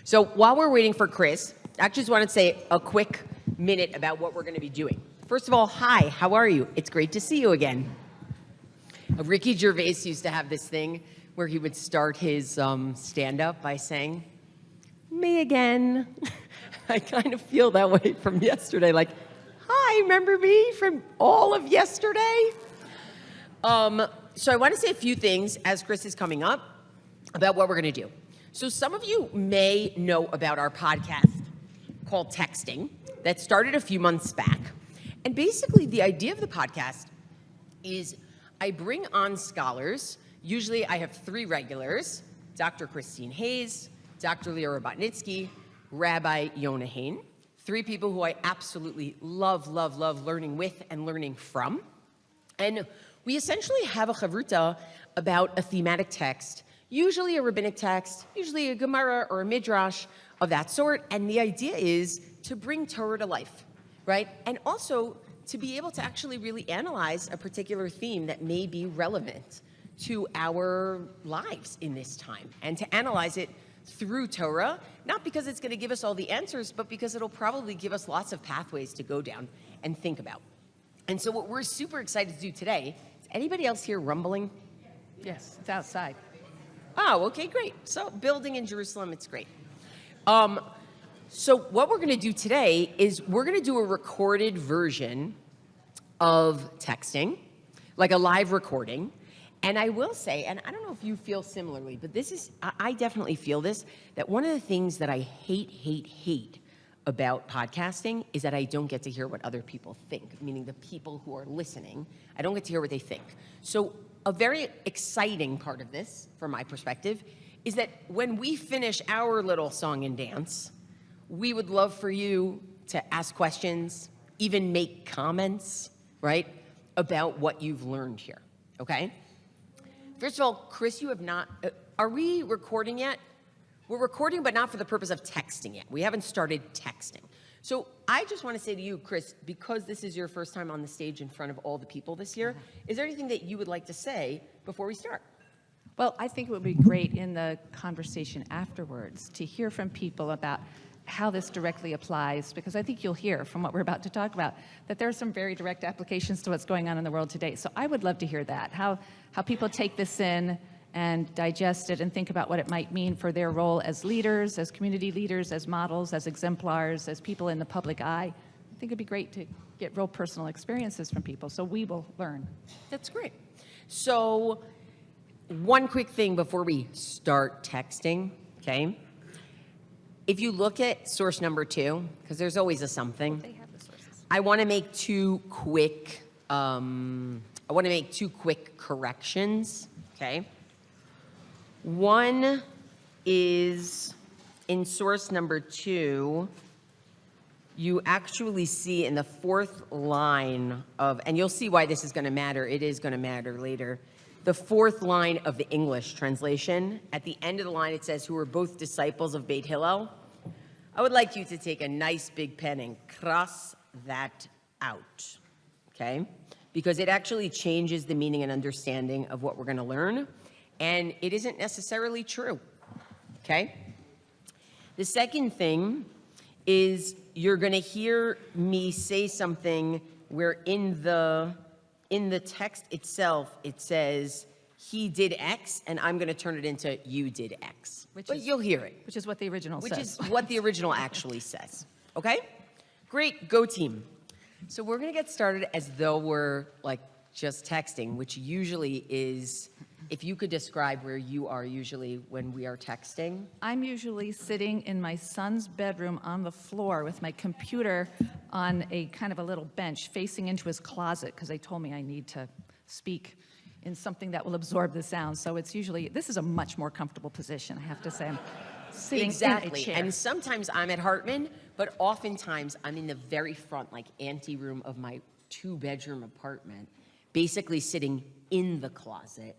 So while we're waiting for Chris, I just want to say a quick minute about what we're going to be doing. First of all, hi, how are you? It's great to see you again. Ricky Gervais used to have this thing where he would start his stand-up by saying, me again. I kind of feel that way from yesterday, like, hi, remember me from all of yesterday? So I want to say a few things as Chris is coming up about what we're going to do. So some of you may know about our podcast called Texting that started a few months back. And basically the idea of the podcast is I bring on scholars. Usually I have 3 regulars, Dr. Christine Hayes, Dr. Lira Botnitsky, Rabbi Yonah Hain. 3 people who I absolutely love learning with and learning from. And we essentially have a chavruta about a thematic text, usually a rabbinic text, usually a Gemara or a Midrash of that sort. And the idea is to bring Torah to life, right? And also to be able to actually really analyze a particular theme that may be relevant to our lives in this time, and to analyze it through Torah, not because it's going to give us all the answers, but because it'll probably give us lots of pathways to go down and think about. And so what we're super excited to do today, is anybody else here rumbling? Yes, it's outside. Oh, okay, great. So building in Jerusalem, it's great. So what we're going to do today is we're going to do a recorded version of texting, like a live recording. And I will say, and I don't know if you feel similarly, but this is, I definitely feel this, that one of the things that I hate about podcasting is that I don't get to hear what other people think, meaning the people who are listening. I don't get to hear what they think. So a very exciting part of this, from my perspective, is that when we finish our little song and dance, we would love for you to ask questions, even make comments, right, about what you've learned here, okay? First of all, Chris, you have not, are we recording yet? We're recording, but not for the purpose of texting yet. We haven't started texting. So I just want to say to you, Chris, because this is your first time on the stage in front of all the people this year, is there anything that you would like to say before we start? Well, I think it would be great in the conversation afterwards to hear from people about how this directly applies, because I think you'll hear from what we're about to talk about that there are some very direct applications to what's going on in the world today. So I would love to hear that, how people take this in and digest it and think about what it might mean for their role as leaders, as community leaders, as models, as exemplars, as people in the public eye. I think it'd be great to get real personal experiences from people, so we will learn. That's great. So one quick thing before we start texting, okay? If you look at source number 2, because there's always a something, They have the sources. I want to make 2 quick corrections, okay? One is in source number 2, you actually see in the 4th line of, and you'll see why this is going to matter, it is going to matter later, the 4th line of the English translation. At the end of the line, it says, who were both disciples of Beit Hillel. I would like you to take a nice big pen and cross that out, okay? Because it actually changes the meaning and understanding of what we're going to learn, and it isn't necessarily true, okay? The second thing is you're going to hear me say something where in the text itself, it says, he did X, and I'm going to turn it into you did X. But you'll hear it. Which is what the original says. Which is what the original actually says. Okay? Great. Go team. So we're going to get started as though we're like just texting, which usually is, if you could describe where you are usually when we are texting. I'm usually sitting in my son's bedroom on the floor with my computer on a kind of a little bench facing into his closet, because they told me I need to speak in something that will absorb the sound. So it's usually, this is a much more comfortable position, I have to say. I'm sitting in a chair. And sometimes I'm at Hartman, but oftentimes I'm in the very front, like anteroom of my 2-bedroom apartment, basically sitting in the closet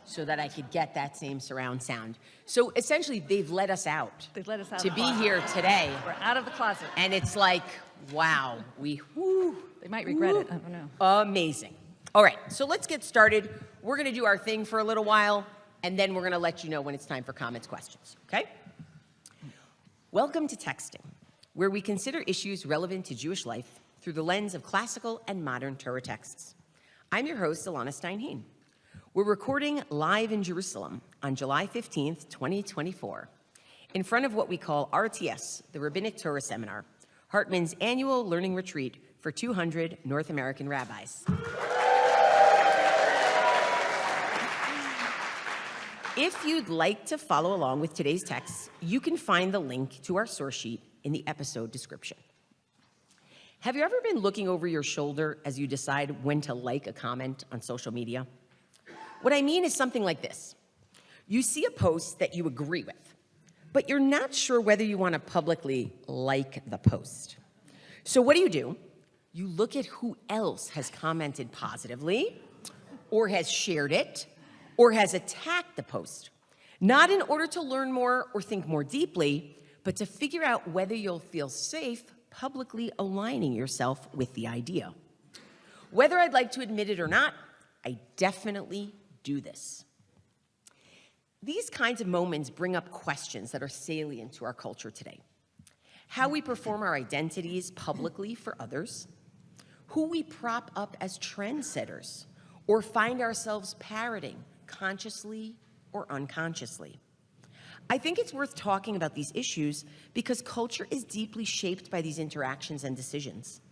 so that I could get that same surround sound. So essentially, they've let us out. They've let us out to be here today. We're out of the closet. And it's like, wow, they might regret it, I don't know. Amazing. All right, so let's get started. We're going to do our thing for a little while, and then we're going to let you know when it's time for comments, questions, okay? Welcome to Texting, where we consider issues relevant to Jewish life through the lens of classical and modern Torah texts. I'm your host, Alana Steinhain. We're recording live in Jerusalem on July 15th, 2024, in front of what we call RTS, the Rabbinic Torah Seminar, Hartman's annual learning retreat for 200 North American rabbis. If you'd like to follow along with today's text, you can find the link to our source sheet in the episode description. Have you ever been looking over your shoulder as you decide when to like a comment on social media? What I mean is something like this. You see a post that you agree with, but you're not sure whether you want to publicly like the post. So what do? You look at who else has commented positively, or has shared it, or has attacked the post, not in order to learn more or think more deeply, but to figure out whether you'll feel safe publicly aligning yourself with the idea. Whether I'd like to admit it or not, I definitely do this. These kinds of moments bring up questions that are salient to our culture today. How we perform our identities publicly for others, who we prop up as trendsetters, or find ourselves parroting consciously or unconsciously. I think it's worth talking about these issues because culture is deeply shaped by these interactions and decisions.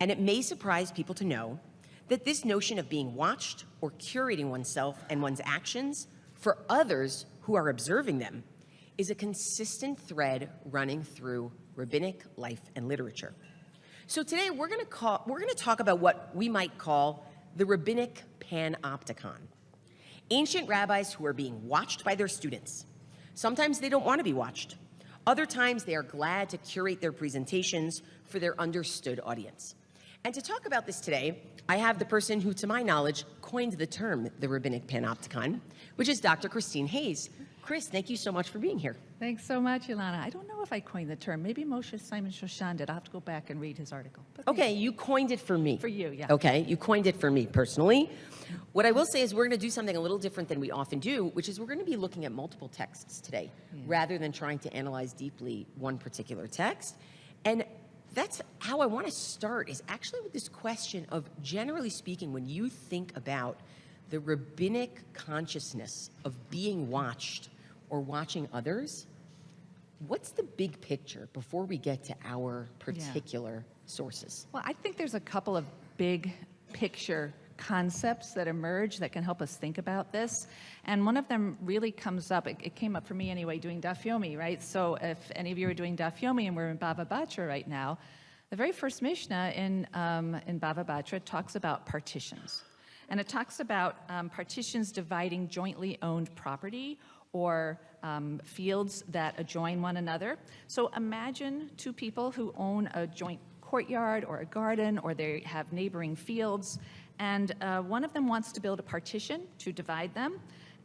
And it may surprise people to know that this notion of being watched or curating oneself and one's actions for others who are observing them is a consistent thread running through rabbinic life and literature. So today we're going to talk about what we might call the rabbinic panopticon. Ancient rabbis who are being watched by their students. Sometimes they don't want to be watched. Other times they are glad to curate their presentations for their understood audience. And to talk about this today, I have the person who, to my knowledge, coined the term the rabbinic panopticon, which is Dr. Christine Hayes. Chris, thank you so much for being here. Thanks so much, Ilana. I don't know if I coined the term. Maybe Moshe Simon Shoshan did. I'll have to go back and read his article. But Okay, you coined it for me. For you, yeah. Okay, you coined it for me personally. What I will say is we're going to do something a little different than we often do, which is we're going to be looking at multiple texts today, rather than trying to analyze deeply one particular text. And that's how I want to start, is actually with this question of, generally speaking, when you think about the rabbinic consciousness of being watched or watching others, what's the big picture before we get to our particular sources? Well, I think there's a couple of big picture concepts that emerge that can help us think about this. And one of them really comes up, it came up for me anyway, doing Daf Yomi, right? So if any of you are doing Daf Yomi and we're in Bava Batra right now, the very first Mishnah in Bava Batra talks about partitions. And it talks about partitions dividing jointly owned property or fields that adjoin one another. So imagine two people who own a joint courtyard or a garden, or they have neighboring fields, and one of them wants to build a partition to divide them,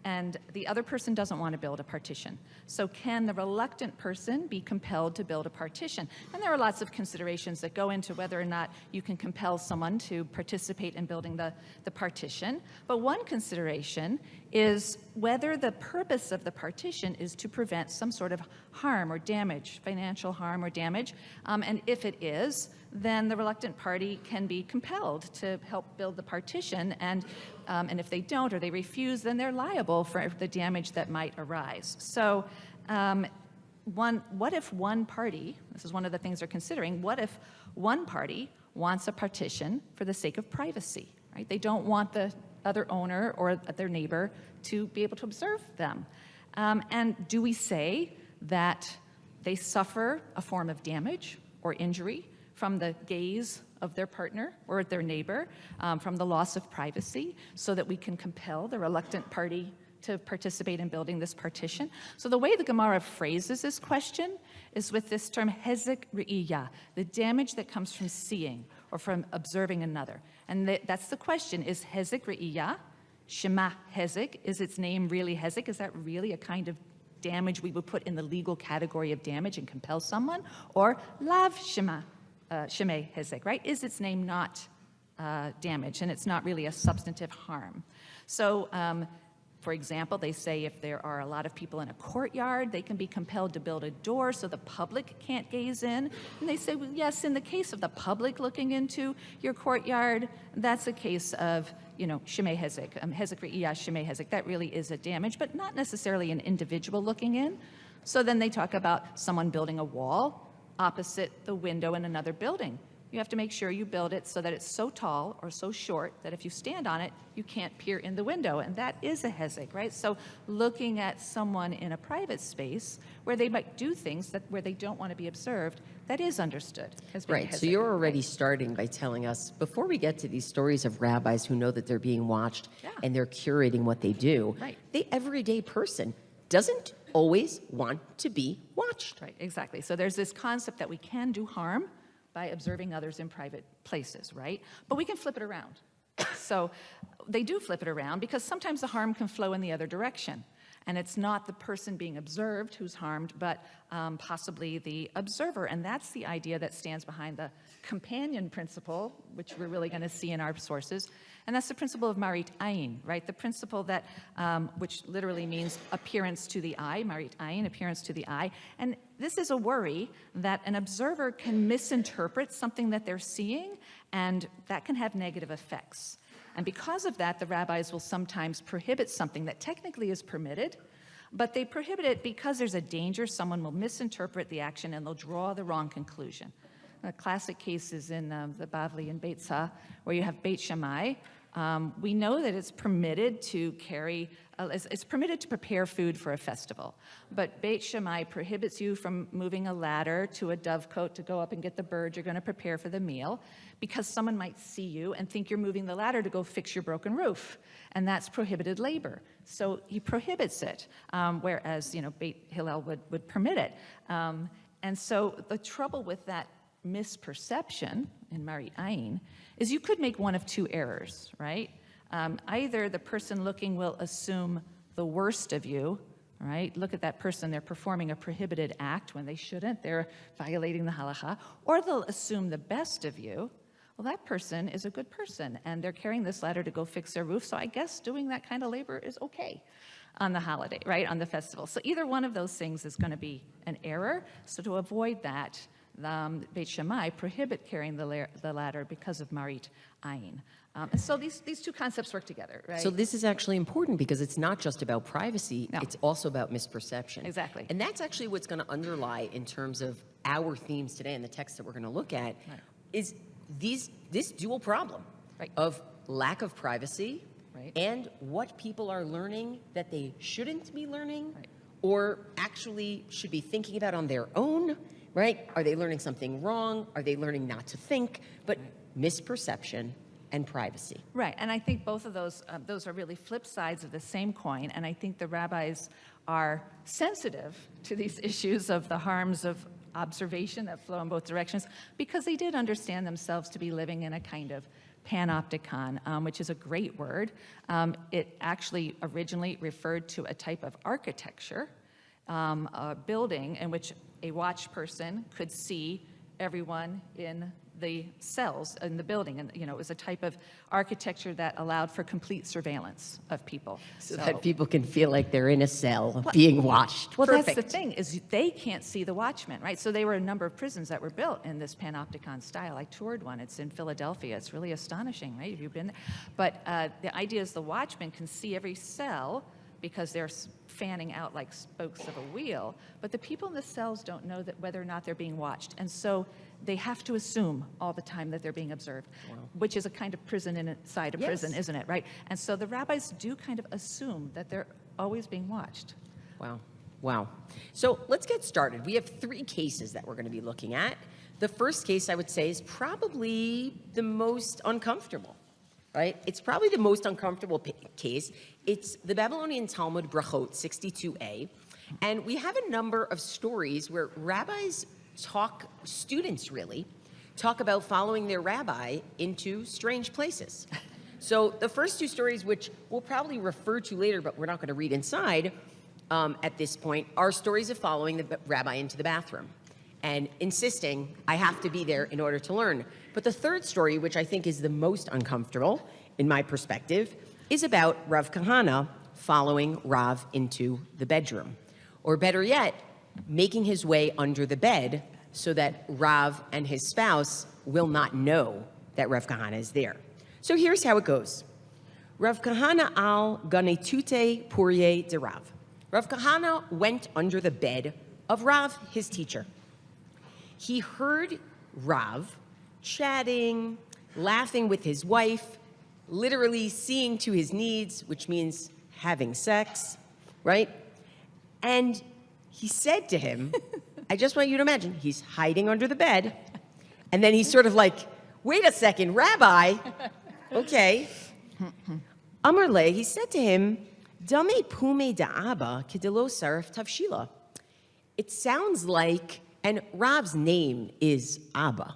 and the other person doesn't want to build a partition. So can the reluctant person be compelled to build a partition? And there are lots of considerations that go into whether or not you can compel someone to participate in building the partition. But one consideration is whether the purpose of the partition is to prevent some sort of harm or damage, financial harm or damage. And if it is, then the reluctant party can be compelled to help build the partition. And if they don't or they refuse, then they're liable for the damage that might arise. So what if one party, this is one of the things they're considering, what if one party wants a partition for the sake of privacy, right? They don't want the other owner or their neighbor to be able to observe them. And do we say that they suffer a form of damage or injury from the gaze of their partner or their neighbor, from the loss of privacy, so that we can compel the reluctant party to participate in building this partition? So the way the Gemara phrases this question is with this term hezek re'iyah, the damage that comes from seeing or from observing another. And that's the question, is hezek re'iyah, shema hezek, is its name really hezek? Is that really a kind of damage we would put in the legal category of damage and compel someone? Or lav shema, shemei hezek, right? Is its name not damage, and it's not really a substantive harm? So For example, they say if there are a lot of people in a courtyard, they can be compelled to build a door so the public can't gaze in. And they say, well, yes, in the case of the public looking into your courtyard, that's a case of, shemei hezek, hezek re'iyah shemei hezek. That really is a damage, but not necessarily an individual looking in. So then they talk about someone building a wall opposite the window in another building. You have to make sure you build it so that it's so tall or so short that if you stand on it, you can't peer in the window. And that is a hezek, right? So looking at someone in a private space where they might do things where they don't want to be observed, that is understood as being a Right. hezek. So you're already starting by telling us, before we get to these stories of rabbis who know that they're being watched Yeah. and they're curating what they do, Right. the everyday person doesn't always want to be watched. Right, exactly. So there's this concept that we can do harm by observing others in private places, right? But we can flip it around. So they do flip it around because sometimes the harm can flow in the other direction. And it's not the person being observed who's harmed, but possibly the observer. And that's the idea that stands behind the companion principle, which we're really going to see in our sources. And that's the principle of marit ayin, right? The principle that, which literally means appearance to the eye, marit ayin, appearance to the eye. And this is a worry that an observer can misinterpret something that they're seeing, and that can have negative effects. And because of that, the rabbis will sometimes prohibit something that technically is permitted, but they prohibit it because there's a danger someone will misinterpret the action and they'll draw the wrong conclusion. A classic case is in the Bavli and Beit Sa, where you have Beit Shammai. We know that it's permitted to it's permitted to prepare food for a festival, but Beit Shammai prohibits you from moving a ladder to a dovecote to go up and get the bird you're going to prepare for the meal, because someone might see you and think you're moving the ladder to go fix your broken roof, and that's prohibited labor. So he prohibits it, whereas Beit Hillel would permit it. And so the trouble with that misperception in marit ayin is you could make one of two errors, right? Either the person looking will assume the worst of you, right? Look at that person, they're performing a prohibited act when they shouldn't, they're violating the halacha, or they'll assume the best of you. Well, that person is a good person, and they're carrying this ladder to go fix their roof, so I guess doing that kind of labor is okay on the holiday, right, on the festival. So either one of those things is going to be an error. So to avoid that, Beit Shammai prohibit carrying the ladder because of marit ayin. And so these two concepts work together, right? So this is actually important because it's not just about privacy, No. it's also about misperception. Exactly. And that's actually what's going to underlie in terms of our themes today and the text that we're going to look at, Right. is this dual problem Right. of lack of privacy Right. and what people are learning that they shouldn't be learning Right. or actually should be thinking about on their own, right? Are they learning something wrong? Are they learning not to think? But misperception and privacy. Right, and I think both of those are really flip sides of the same coin, and I think the rabbis are sensitive to these issues of the harms of observation that flow in both directions, because they did understand themselves to be living in a kind of panopticon, which is a great word. It actually originally referred to a type of architecture, a building in which a watch person could see everyone in the cells in the building. And, it was a type of architecture that allowed for complete surveillance of people. So that people can feel like they're in a cell being watched. Well, Perfect. that's the thing, is they can't see the watchmen, right? So there were a number of prisons that were built in this panopticon style. I toured one. It's in Philadelphia. It's really astonishing, right? Have you been there? But the idea is the watchmen can see every cell because they're fanning out like spokes of a wheel, but the people in the cells don't know that whether or not they're being watched. And so they have to assume all the time that they're being observed, which is a kind of prison inside a prison, Yes. isn't it, right? And so the rabbis do kind of assume that they're always being watched. Wow. Wow. So let's get started. We have 3 cases that we're going to be looking at. The first case, I would say, is probably the most uncomfortable, right? It's probably the most uncomfortable case. It's the Babylonian Talmud Brachot 62a. And we have a number of stories where rabbis students really, talk about following their rabbi into strange places. So the first 2 stories, which we'll probably refer to later, but we're not going to read inside at this point, are stories of following the rabbi into the bathroom and insisting, I have to be there in order to learn. But the third story, which I think is the most uncomfortable in my perspective, is about Rav Kahana following Rav into the bedroom. Or better yet, making his way under the bed so that Rav and his spouse will not know that Rav Kahana is there. So here's how it goes. Rav Kahana al ganetute purye de Rav. Rav Kahana went under the bed of Rav, his teacher. He heard Rav chatting, laughing with his wife, literally seeing to his needs, which means having sex, right? And he said to him, I just want you to imagine, he's hiding under the bed, and then he's sort of like, wait a second, Rabbi, okay. Amar le, he said to him, Dame pume da'aba kedelo sarif tavshila. It sounds like, and Rav's name is Abba,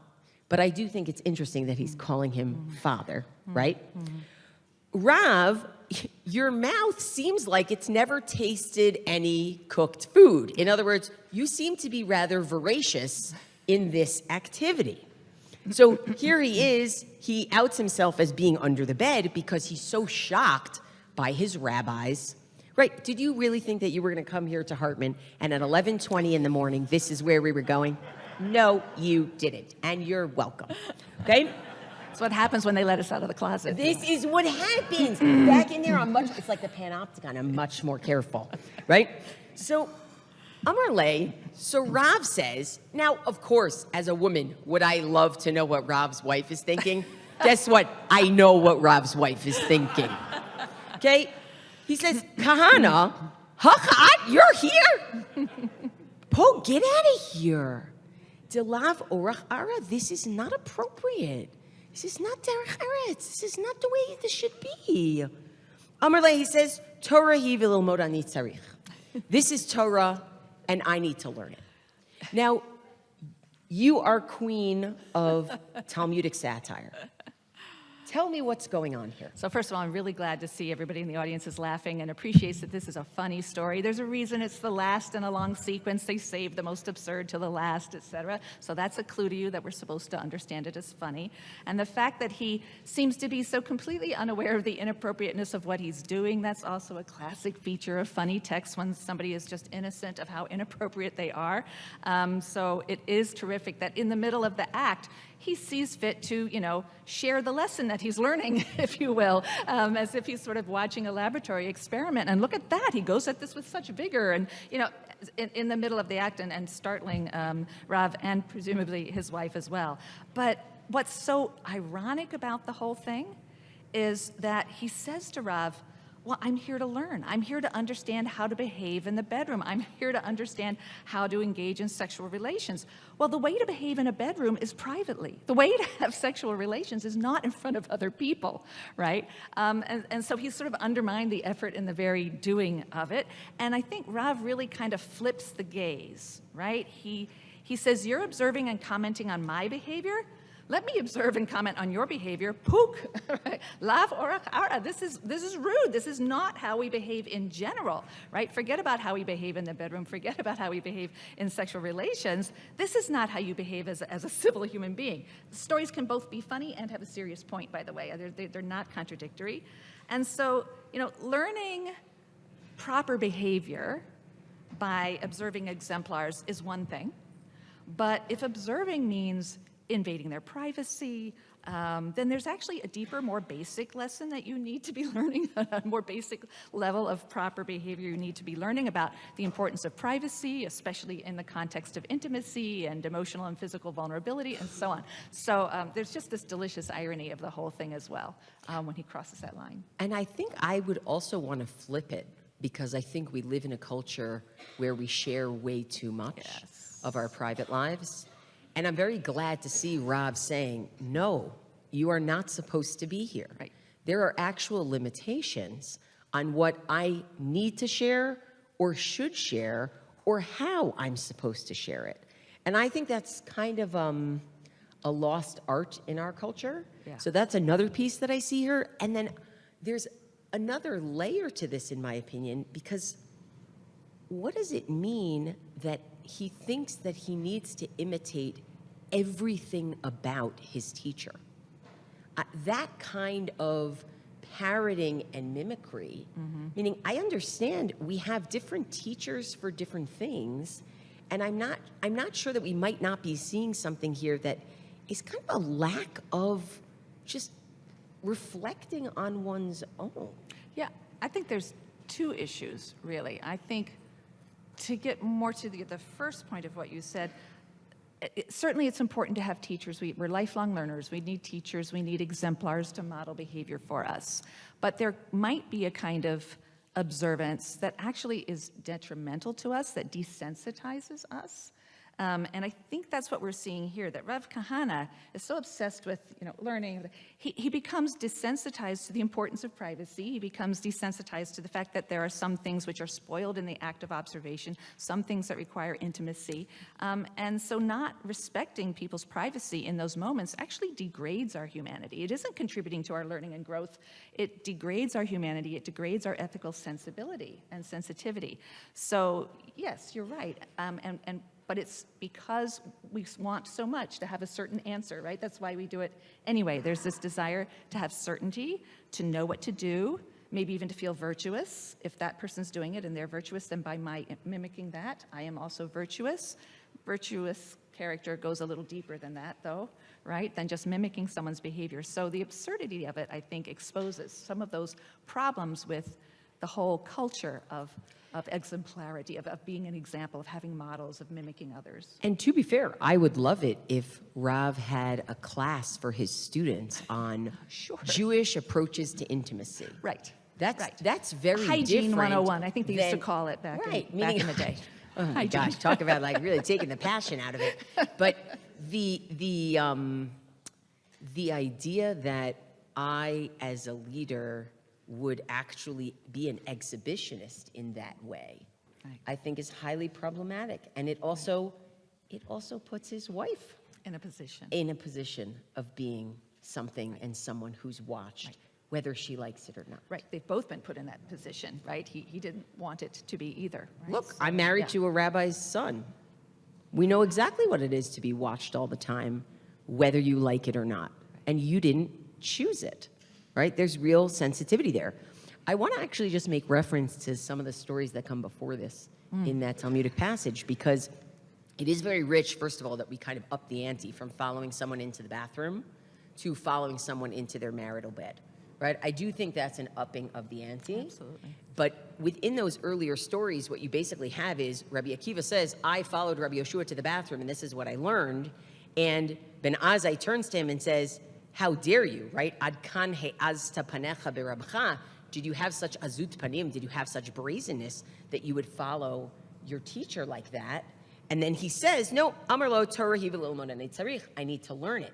but I do think it's interesting that he's calling him father, right? Rav, your mouth seems like it's never tasted any cooked food. In other words, you seem to be rather voracious in this activity. So here he is, he outs himself as being under the bed because he's so shocked by his rabbis. Right, did you really think that you were going to come here to Hartman and at 11:20 in the morning, this is where we were going? No, you didn't, and you're welcome, okay? That's what happens when they let us out of the closet. This is what happens. Back in there, it's like the panopticon, I'm much more careful, right? So, Amar le, so Rav says, now, of course, as a woman, would I love to know what Rav's wife is thinking? Guess what? I know what Rav's wife is thinking, okay? He says, Kahana, Hakat, you're here? Po, get out of here. Delav orach ara, this is not appropriate. This is not derech eretz. This is not the way this should be. Amar le, he says, Torah hi v'lilmod ani tzarich. This is Torah, and I need to learn it. Now, you are queen of Talmudic satire. Tell me what's going on here. So first of all, I'm really glad to see everybody in the audience is laughing and appreciates that this is a funny story. There's a reason it's the last in a long sequence. They save the most absurd to the last, etc. So that's a clue to you that we're supposed to understand it as funny. And the fact that he seems to be so completely unaware of the inappropriateness of what he's doing, that's also a classic feature of funny text when somebody is just innocent of how inappropriate they are. So it is terrific that in the middle of the act, he sees fit to, share the lesson that he's learning, if you will, as if he's sort of watching a laboratory experiment. And look at that, he goes at this with such vigor and, in the middle of the act and startling Rav and presumably his wife as well. But what's so ironic about the whole thing is that he says to Rav, well, I'm here to learn. I'm here to understand how to behave in the bedroom. I'm here to understand how to engage in sexual relations. Well, the way to behave in a bedroom is privately. The way to have sexual relations is not in front of other people, right? And so he's sort of undermined the effort in the very doing of it. And I think Rav really kind of flips the gaze, right? He says, you're observing and commenting on my behavior. Let me observe and comment on your behavior. Puk, lav orach ara. This is rude. This is not how we behave in general, right? Forget about how we behave in the bedroom. Forget about how we behave in sexual relations. This is not how you behave as a civil human being. Stories can both be funny and have a serious point, by the way. They're not contradictory. And so, learning proper behavior by observing exemplars is one thing. But if observing means invading their privacy, then there's actually a deeper, more basic lesson that you need to be learning, a more basic level of proper behavior you need to be learning about the importance of privacy, especially in the context of intimacy and emotional and physical vulnerability and so on. So there's just this delicious irony of the whole thing as well when he crosses that line. And I think I would also want to flip it because I think we live in a culture where we share way too much of our private lives. And I'm very glad to see Rav saying, no, you are not supposed to be here. Right. There are actual limitations on what I need to share or should share or how I'm supposed to share it. And I think that's kind of a lost art in our culture. Yeah. So that's another piece that I see here. And then there's another layer to this, in my opinion, because what does it mean that he thinks that he needs to imitate everything about his teacher? That kind of parroting and mimicry, meaning I understand we have different teachers for different things, and I'm not sure that we might not be seeing something here that is kind of a lack of just reflecting on one's own. Yeah, I think there's two issues, really. I think to get more to the first point of what you said, certainly it's important to have teachers. We're lifelong learners. We need teachers. We need exemplars to model behavior for us. But there might be a kind of observance that actually is detrimental to us, that desensitizes us. And I think that's what we're seeing here, that Rav Kahana is so obsessed with, learning. He becomes desensitized to the importance of privacy. He becomes desensitized to the fact that there are some things which are spoiled in the act of observation, some things that require intimacy. And so not respecting people's privacy in those moments actually degrades our humanity. It isn't contributing to our learning and growth. It degrades our humanity. It degrades our ethical sensibility and sensitivity. So yes, you're right. But it's because we want so much to have a certain answer, right? That's why we do it anyway. There's this desire to have certainty, to know what to do, maybe even to feel virtuous. If that person's doing it and they're virtuous, then by my mimicking that, I am also virtuous. Virtuous character goes a little deeper than that, though, right? Than just mimicking someone's behavior. So the absurdity of it, I think, exposes some of those problems with the whole culture of exemplarity, of being an example, of having models, of mimicking others. And to be fair, I would love it if Rav had a class for his students on Jewish approaches to intimacy. Right. That's very Hygiene different 101, I think they used to call it back in the day. Oh my gosh, talk about like really taking the passion out of it. But the idea that I, as a leader, would actually be an exhibitionist in that way, right, I think is highly problematic. And it also puts his wife in a position of being something and someone who's watched, right, whether she likes it or not. Right, they've both been put in that position, right? He didn't want it to be either. Right? Look, So, I'm married to a rabbi's son. We know exactly what it is to be watched all the time, whether you like it or not. And you didn't choose it, right? There's real sensitivity there. I want to actually just make reference to some of the stories that come before this in that Talmudic passage, because it is very rich, first of all, that we kind of up the ante from following someone into the bathroom to following someone into their marital bed, right? I do think that's an upping of the ante. Absolutely. But within those earlier stories, what you basically have is Rabbi Akiva says, I followed Rabbi Yeshua to the bathroom, and this is what I learned. And Ben Azai turns to him and says, how dare you, right? Ad kan he'azta panecha berabcha. Did you have such azut panim? Did you have such brazenness that you would follow your teacher like that? And then he says, no, Amar lo Torah hi v'lo ani tzarich. I need to learn it.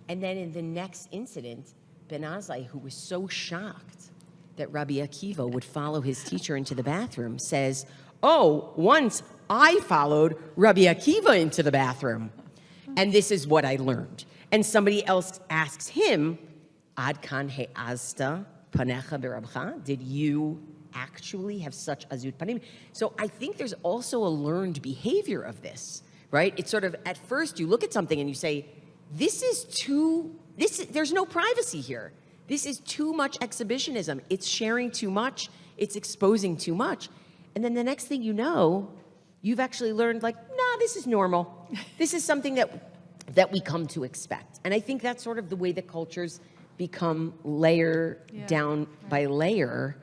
And then in the next incident, Ben Azai, who was so shocked that Rabbi Akiva would follow his teacher into the bathroom, says, oh, once I followed Rabbi Akiva into the bathroom, and this is what I learned. And somebody else asks him, Ad kan he'azta panecha berabcha? Did you actually have such azut panim? So I think there's also a learned behavior of this, right? It's sort of, at first you look at something and you say, there's no privacy here. This is too much exhibitionism. It's sharing too much. It's exposing too much. And then the next thing you know, you've actually learned like, nah, this is normal. This is something that we come to expect. And I think that's sort of the way that cultures become layer down by layer,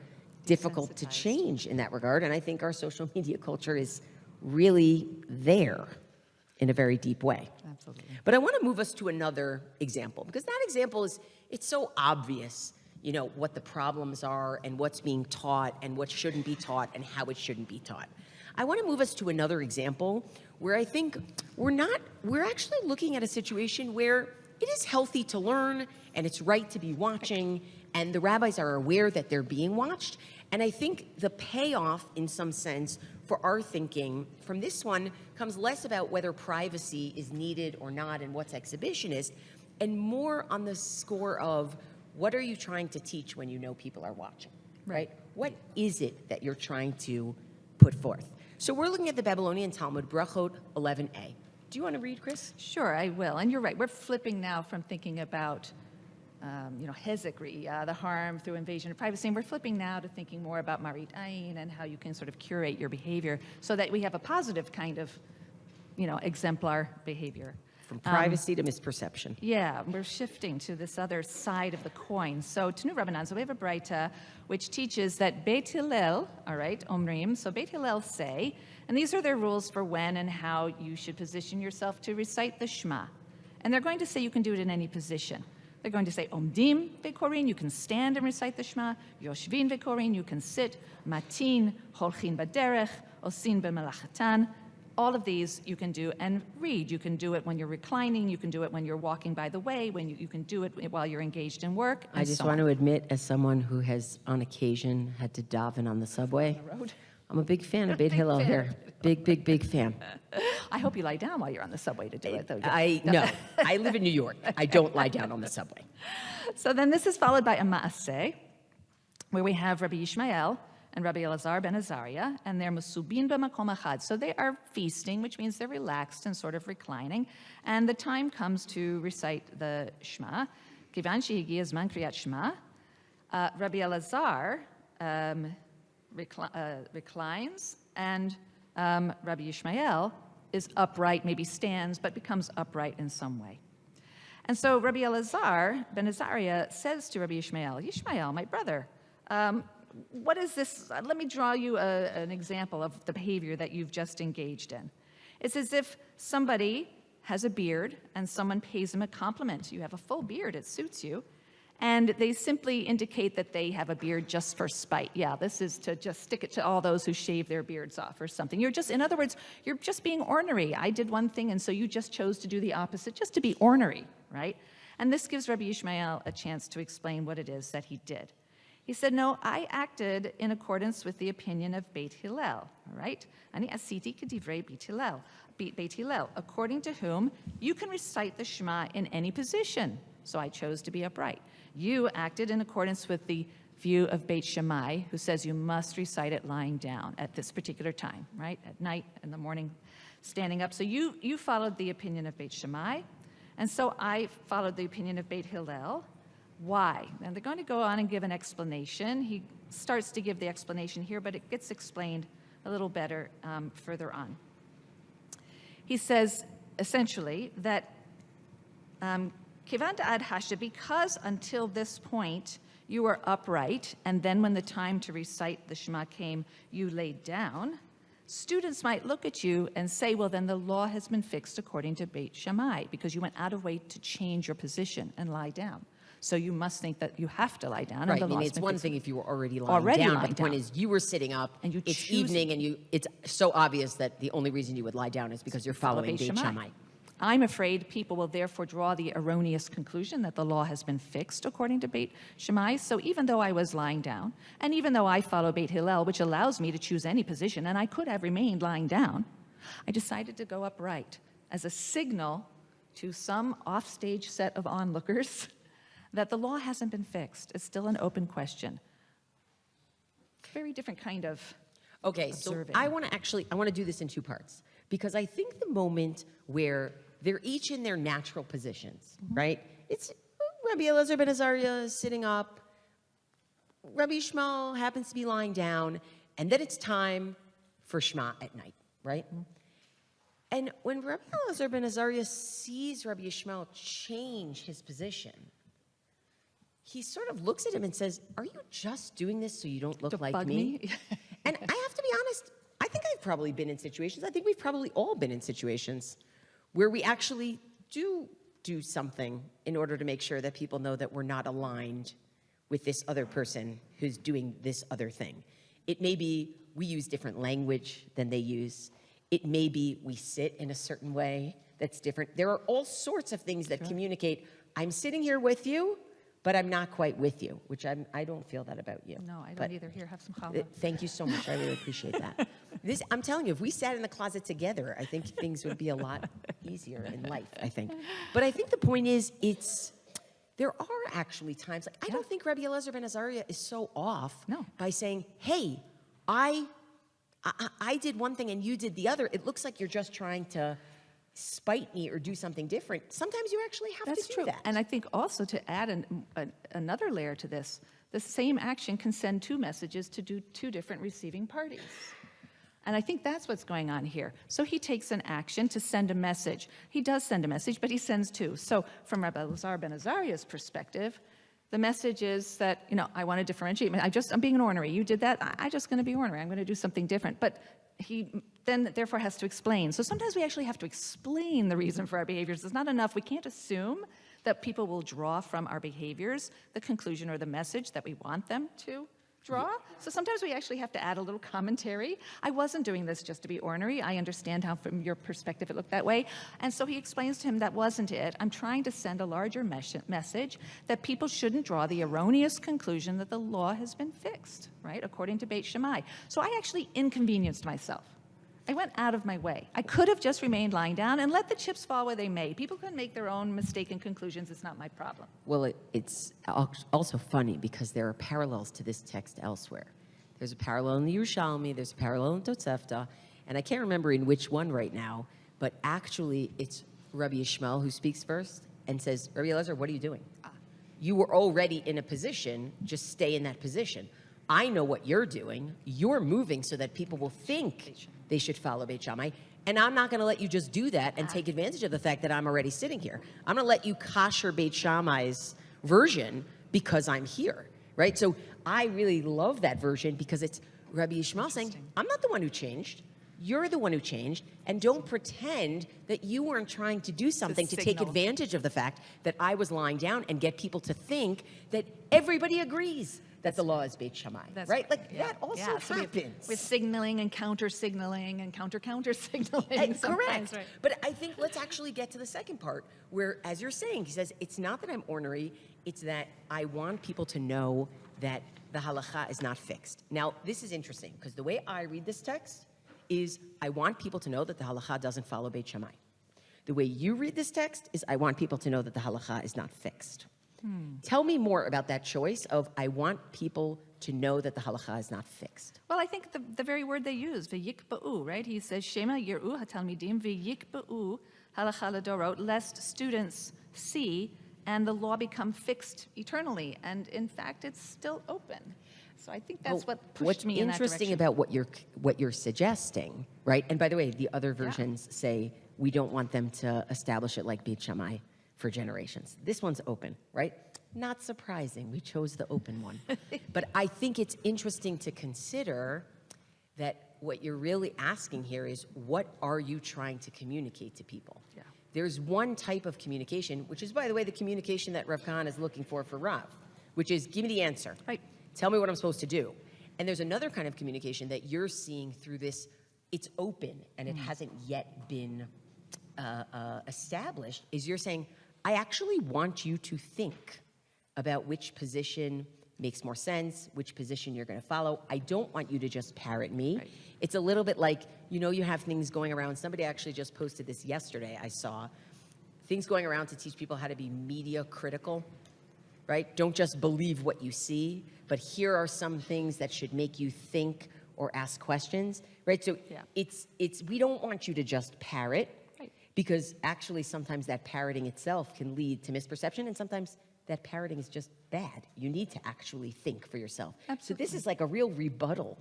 difficult to change in that regard. And I think our social media culture is really there in a very deep way. Absolutely. But I want to move us to another example, because that example it's so obvious, what the problems are and what's being taught and what shouldn't be taught and how it shouldn't be taught. I want to move us to another example where I think we're actually looking at a situation where it is healthy to learn and it's right to be watching, and the rabbis are aware that they're being watched. And I think the payoff, in some sense, for our thinking from this one comes less about whether privacy is needed or not and what's exhibitionist, and more on the score of what are you trying to teach when you know people are watching, right? What is it that you're trying to put forth? So we're looking at the Babylonian Talmud, Brachot 11a. Do you want to read, Chris? Sure, I will. And you're right. We're flipping now from thinking about hezekri, the harm through invasion of privacy. And we're flipping now to thinking more about marit ayin and how you can sort of curate your behavior so that we have a positive kind of, exemplar behavior. From privacy to misperception. Yeah, we're shifting to this other side of the coin. So, Tanu Rabbanan, so we have a Braita which teaches that Beit Hillel, all right, Omrim, so Beit Hillel say, and these are their rules for when and how you should position yourself to recite the Shema. And they're going to say you can do it in any position. They're going to say Omdim Vekorin, you can stand and recite the Shema. Yoshvin Vekorin, you can sit. Matin, Holchin Baderech, Osin B'melachatan. All of these you can do and read. You can do it when you're reclining. You can do it when you're walking by the way. When you can do it while you're engaged in work. I just want to admit, as someone who has on occasion had to daven on the subway, I'm a big fan of Beit Hillel here. Big fan. I hope you lie down while you're on the subway to do it, though. No, I live in New York. I don't lie down on the subway. So then this is followed by a ma'aseh, where we have Rabbi Yishmael and Rabbi Elazar ben Azariah, and they're musubin b'makom achad. So they are feasting, which means they're relaxed and sort of reclining. And the time comes to recite the Shema. Kivan shehigi zman kriyat Shema. Rabbi Elazar reclines, and Rabbi Yishmael is upright, maybe stands, but becomes upright in some way. And so Rabbi Elazar ben Azariah says to Rabbi Yishmael, Yishmael, my brother, what is this? Let me draw you an example of the behavior that you've just engaged in. It's as if somebody has a beard and someone pays him a compliment. You have a full beard, it suits you. And they simply indicate that they have a beard just for spite. Yeah, this is to just stick it to all those who shave their beards off or something. In other words, you're just being ornery. I did one thing, and so you just chose to do the opposite, just to be ornery, right? And this gives Rabbi Yishmael a chance to explain what it is that he did. He said, no, I acted in accordance with the opinion of Beit Hillel, all right? Ani asiti kedivrei Beit Hillel, according to whom you can recite the Shema in any position. So I chose to be upright. You acted in accordance with the view of Beit Shammai, who says you must recite it lying down at this particular time, right? At night, in the morning, standing up. So you followed the opinion of Beit Shammai, and so I followed the opinion of Beit Hillel. Why? And they're going to go on and give an explanation. He starts to give the explanation here, but it gets explained a little better further on. He says, essentially, that Kivanta ad hasha, because until this point you were upright, and then when the time to recite the Shema came, you laid down, students might look at you and say, well, then the law has been fixed according to Beit Shammai, because you went out of way to change your position and lie down. So you must think that you have to lie down. Right, and the law's it's been one fixed. thing if you were already lying down, but the point is you were sitting up, and you it's choose- evening, and it's so obvious that the only reason you would lie down is because you're following Beit Shammai. I'm afraid people will therefore draw the erroneous conclusion that the law has been fixed according to Beit Shammai. So even though I was lying down, and even though I follow Beit Hillel, which allows me to choose any position, and I could have remained lying down, I decided to go upright as a signal to some offstage set of onlookers that the law hasn't been fixed. It's still an open question. Very different kind of Okay, observing. so I want to do this in two parts, because I think the moment where they're each in their natural positions, right? It's Rabbi Elazar ben Azariah sitting up, Rabbi Yishmael happens to be lying down, and then it's time for Shema at night, right? And when Rabbi Elazar ben Azariah sees Rabbi Yishmael change his position, he sort of looks at him and says, are you just doing this so you don't look To like bug me? And I have to be honest, I think I've probably been in situations, I think we've probably all been in situations where we actually do something in order to make sure that people know that we're not aligned with this other person who's doing this other thing. It may be we use different language than they use. It may be we sit in a certain way that's different. There are all sorts of things that communicate, I'm sitting here with you, but I'm not quite with you, which I don't feel that about you. No, I don't But either. Here, have some challah. Thank you so much. I really appreciate that. I'm telling you, if we sat in the closet together, I think things would be a lot easier in life, I think. But I think the point is, there are actually times, like, I don't think Rabbi Elazar ben Azariah is so off by saying, hey, I did one thing and you did the other. It looks like you're just trying to spite me or do something different. Sometimes you actually have That's to do true. that. And I think also to add another layer to this, the same action can send two messages to two different receiving parties. And I think that's what's going on here. So he takes an action to send a message. He does send a message, but he sends two. So from Rabbi Lazar ben Azariah's perspective, the message is that, I want to differentiate. I'm being an ornery. You did that. I'm just going to be ornery. I'm going to do something different. But he then therefore has to explain. So sometimes we actually have to explain the reason for our behaviors. It's not enough. We can't assume that people will draw from our behaviors the conclusion or the message that we want them to draw. So sometimes we actually have to add a little commentary. I wasn't doing this just to be ornery. I understand how from your perspective it looked that way. And so he explains to him that wasn't it. I'm trying to send a larger message that people shouldn't draw the erroneous conclusion that the law has been fixed, right, according to Beit Shammai. So I actually inconvenienced myself. I went out of my way. I could have just remained lying down and let the chips fall where they may. People can make their own mistaken conclusions. It's not my problem. Well, it's also funny because there are parallels to this text elsewhere. There's a parallel in the Yerushalmi, there's a parallel in Tosefta, and I can't remember in which one right now, but actually it's Rabbi Yishmael who speaks first and says, Rabbi Elazar, what are you doing? You were already in a position, just stay in that position. I know what you're doing. You're moving so that people will think they should follow Beit Shammai. And I'm not going to let you just do that and take advantage of the fact that I'm already sitting here. I'm going to let you kosher Beit Shammai's version because I'm here, right? So I really love that version because it's Rabbi Yishmael saying, I'm not the one who changed. You're the one who changed. And don't pretend that you weren't trying to do something to take advantage of the fact that I was lying down and get people to think that everybody agrees that the law is Beit Shammai, right? Like that also happens. With signaling and counter-signaling and counter-signaling. Correct. Right. But I think let's actually get to the second part where, as you're saying, he says, it's not that I'm ornery, it's that I want people to know that the halacha is not fixed. Now, this is interesting because the way I read this text is I want people to know that the halacha doesn't follow Beit Shammai. The way you read this text is I want people to know that the halacha is not fixed. Tell me more about that choice of I want people to know that the halacha is not fixed. Well, I think the very word they use, v'yikba'u, right? He says, Shema yir'u hatalmidim v'yikba'u halacha ladorot, lest students see and the law become fixed eternally. And in fact, it's still open. So I think that's what pushed me in that direction. What's interesting about what you're suggesting, right? And by the way, the other versions say we don't want them to establish it like Beit Shammai for generations. This one's open, right? Not surprising. We chose the open one. But I think it's interesting to consider that what you're really asking here is what are you trying to communicate to people? Yeah. There's one type of communication, which is, by the way, the communication that Rav Kahana is looking for Rav, which is give me the answer. Right. Tell me what I'm supposed to do. And there's another kind of communication that you're seeing through this. It's open and it hasn't yet been established, is you're saying, I actually want you to think about which position makes more sense, which position you're going to follow. I don't want you to just parrot me. Right. It's a little bit like, you have things going around. Somebody actually just posted this yesterday, I saw. Things going around to teach people how to be media critical, right? Don't just believe what you see, but here are some things that should make you think or ask questions, right? So it's we don't want you to just parrot. Right. Because actually sometimes that parroting itself can lead to misperception and sometimes that parroting is just bad. You need to actually think for yourself. Absolutely. So this is like a real rebuttal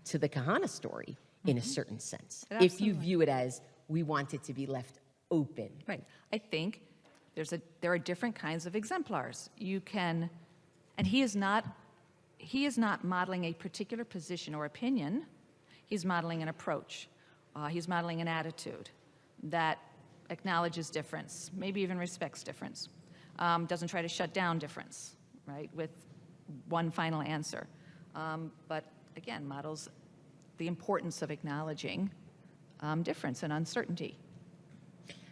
to the Kahana story in a certain sense. If you Absolutely. view it as we want it to be left open. Right. I think there are different kinds of exemplars. You can, and he is not modeling a particular position or opinion. He's modeling an approach. He's modeling an attitude that acknowledges difference, maybe even respects difference, doesn't try to shut down difference, right, with one final answer. But again, models the importance of acknowledging difference and uncertainty,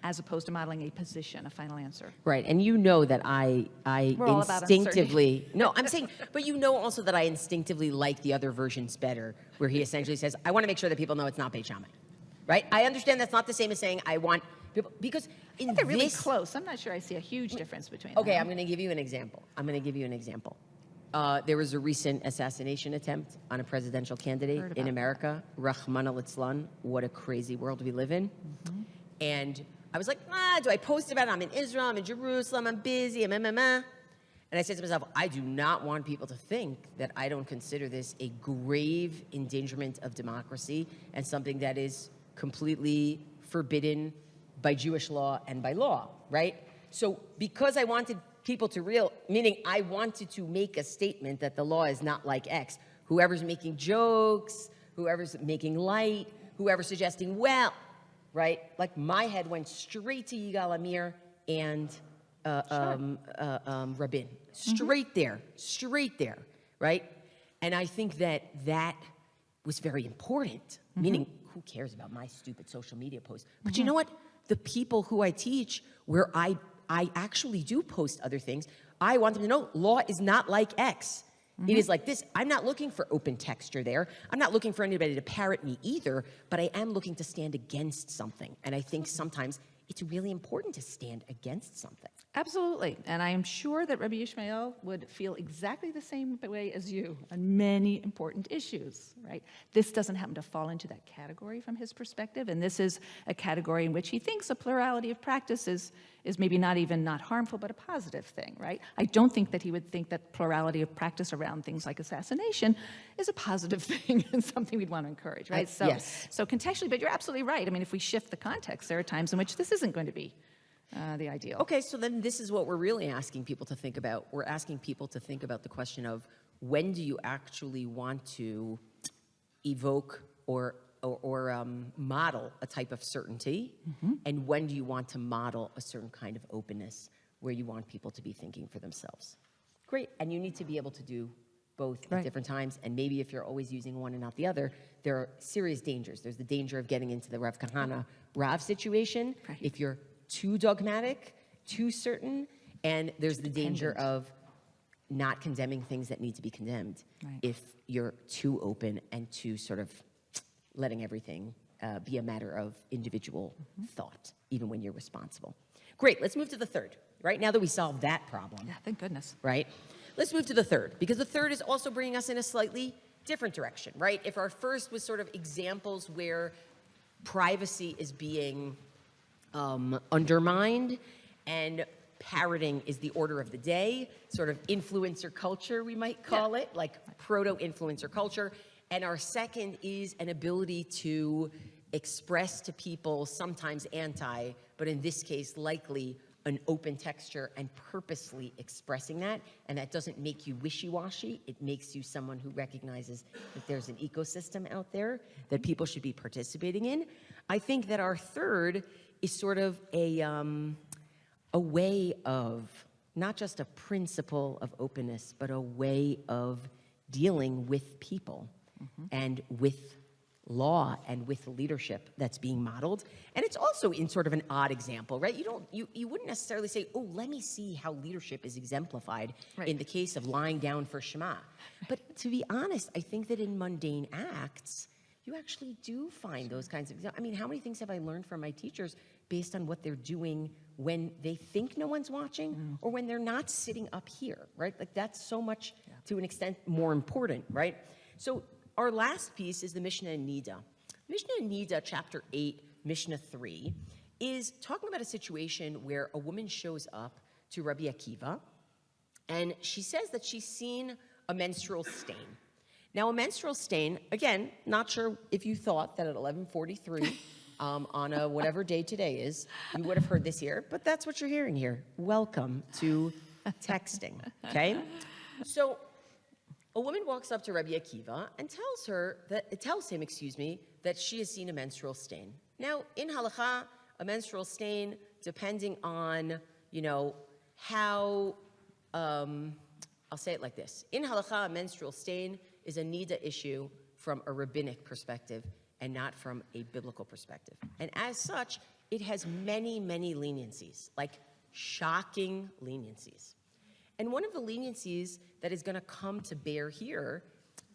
as opposed to modeling a position, a final answer. Right, and you know that I We're all about instinctively, no, I'm saying, but you know also that I instinctively like the other versions better, where he essentially says, I want to make sure that people know it's not Beit Shammai. Right? I understand that's not the same as saying I want people, because in They're really this, close. I'm not sure I see a huge difference between okay, them. I'm going to give you an example. There was a recent assassination attempt on a presidential Heard candidate about in America. Rahman al-Islam. What a crazy world we live in. And I was like, do I post about it? I'm in Israel, I'm in Jerusalem, I'm busy, And I said to myself, I do not want people to think that I don't consider this a grave endangerment of democracy and something that is completely forbidden by Jewish law and by law, right? So because I wanted people to meaning I wanted to make a statement that the law is not like X. Whoever's making jokes, whoever's making light, whoever's suggesting, well, right? Like my head went straight to Yigal Amir and Rabin. Straight there, right? And I think that was very important, meaning who cares about my stupid social media posts? But you know what? The people who I teach, where I actually do post other things, I want them to know law is not like X. It is like this. I'm not looking for open texture there. I'm not looking for anybody to parrot me either, but I am looking to stand against something. And I think sometimes it's really important to stand against something. Absolutely. And I am sure that Rabbi Yishmael would feel exactly the same way as you on many important issues, right? This doesn't happen to fall into that category from his perspective, and this is a category in which he thinks a plurality of practice is maybe not harmful, but a positive thing, right? I don't think that he would think that plurality of practice around things like assassination is a positive thing and something we'd want to encourage, right? Yes. So contextually, but you're absolutely right. I mean, if we shift the context, there are times in which this isn't going to be the ideal. Okay, so then this is what we're really asking people to think about. We're asking people to think about the question of when do you actually want to evoke or model a type of certainty, and when do you want to model a certain kind of openness where you want people to be thinking for themselves. Great, and you need to be able to do both at different times, and maybe if you're always using one and not the other, there are serious dangers. There's the danger of getting into the Rav Kahana Rav situation, if you're too dogmatic, too certain, and there's the danger of not condemning things that need to be condemned if you're too open and too sort of letting everything be a matter of individual thought, even when you're responsible. Great, let's move to the third, right? Now that we solved that problem. Yeah, thank goodness. Right? Let's move to the third, because the third is also bringing us in a slightly different direction, right? If our first was sort of examples where privacy is being undermined and parroting is the order of the day, sort of influencer culture, we might call it, like proto-influencer culture. And our second is an ability to express to people, sometimes anti, but in this case, likely an open texture and purposely expressing that. And that doesn't make you wishy-washy. It makes you someone who recognizes that there's an ecosystem out there that people should be participating in. I think that our third is sort of a way of, not just a principle of openness, but a way of dealing with people and with law and with leadership that's being modeled. And it's also in sort of an odd example, right? You wouldn't necessarily say, oh, let me see how leadership is exemplified in the case of lying down for Shema. But to be honest, I think that in mundane acts, you actually do find those kinds of, I mean, how many things have I learned from my teachers based on what they're doing when they think no one's watching or when they're not sitting up here, right? Like that's so much, to an extent, more important, right? So our last piece is the Mishnah in Nida. Mishnah in Nida, chapter 8, Mishnah 3, is talking about a situation where a woman shows up to Rabbi Akiva, and she says that she's seen a menstrual stain. Now, a menstrual stain, again, not sure if you thought that at 11:43 on a whatever day today is, you would have heard this here, but that's what you're hearing here. Welcome to texting, okay? So a woman walks up to Rabbi Akiva and tells him, that she has seen a menstrual stain. Now, in halakha, a menstrual stain, depending on, how, I'll say it like this. In halakha, a menstrual stain is a nida issue from a rabbinic perspective and not from a biblical perspective. And as such, it has many, many leniencies, like shocking leniencies. And one of the leniencies that is going to come to bear here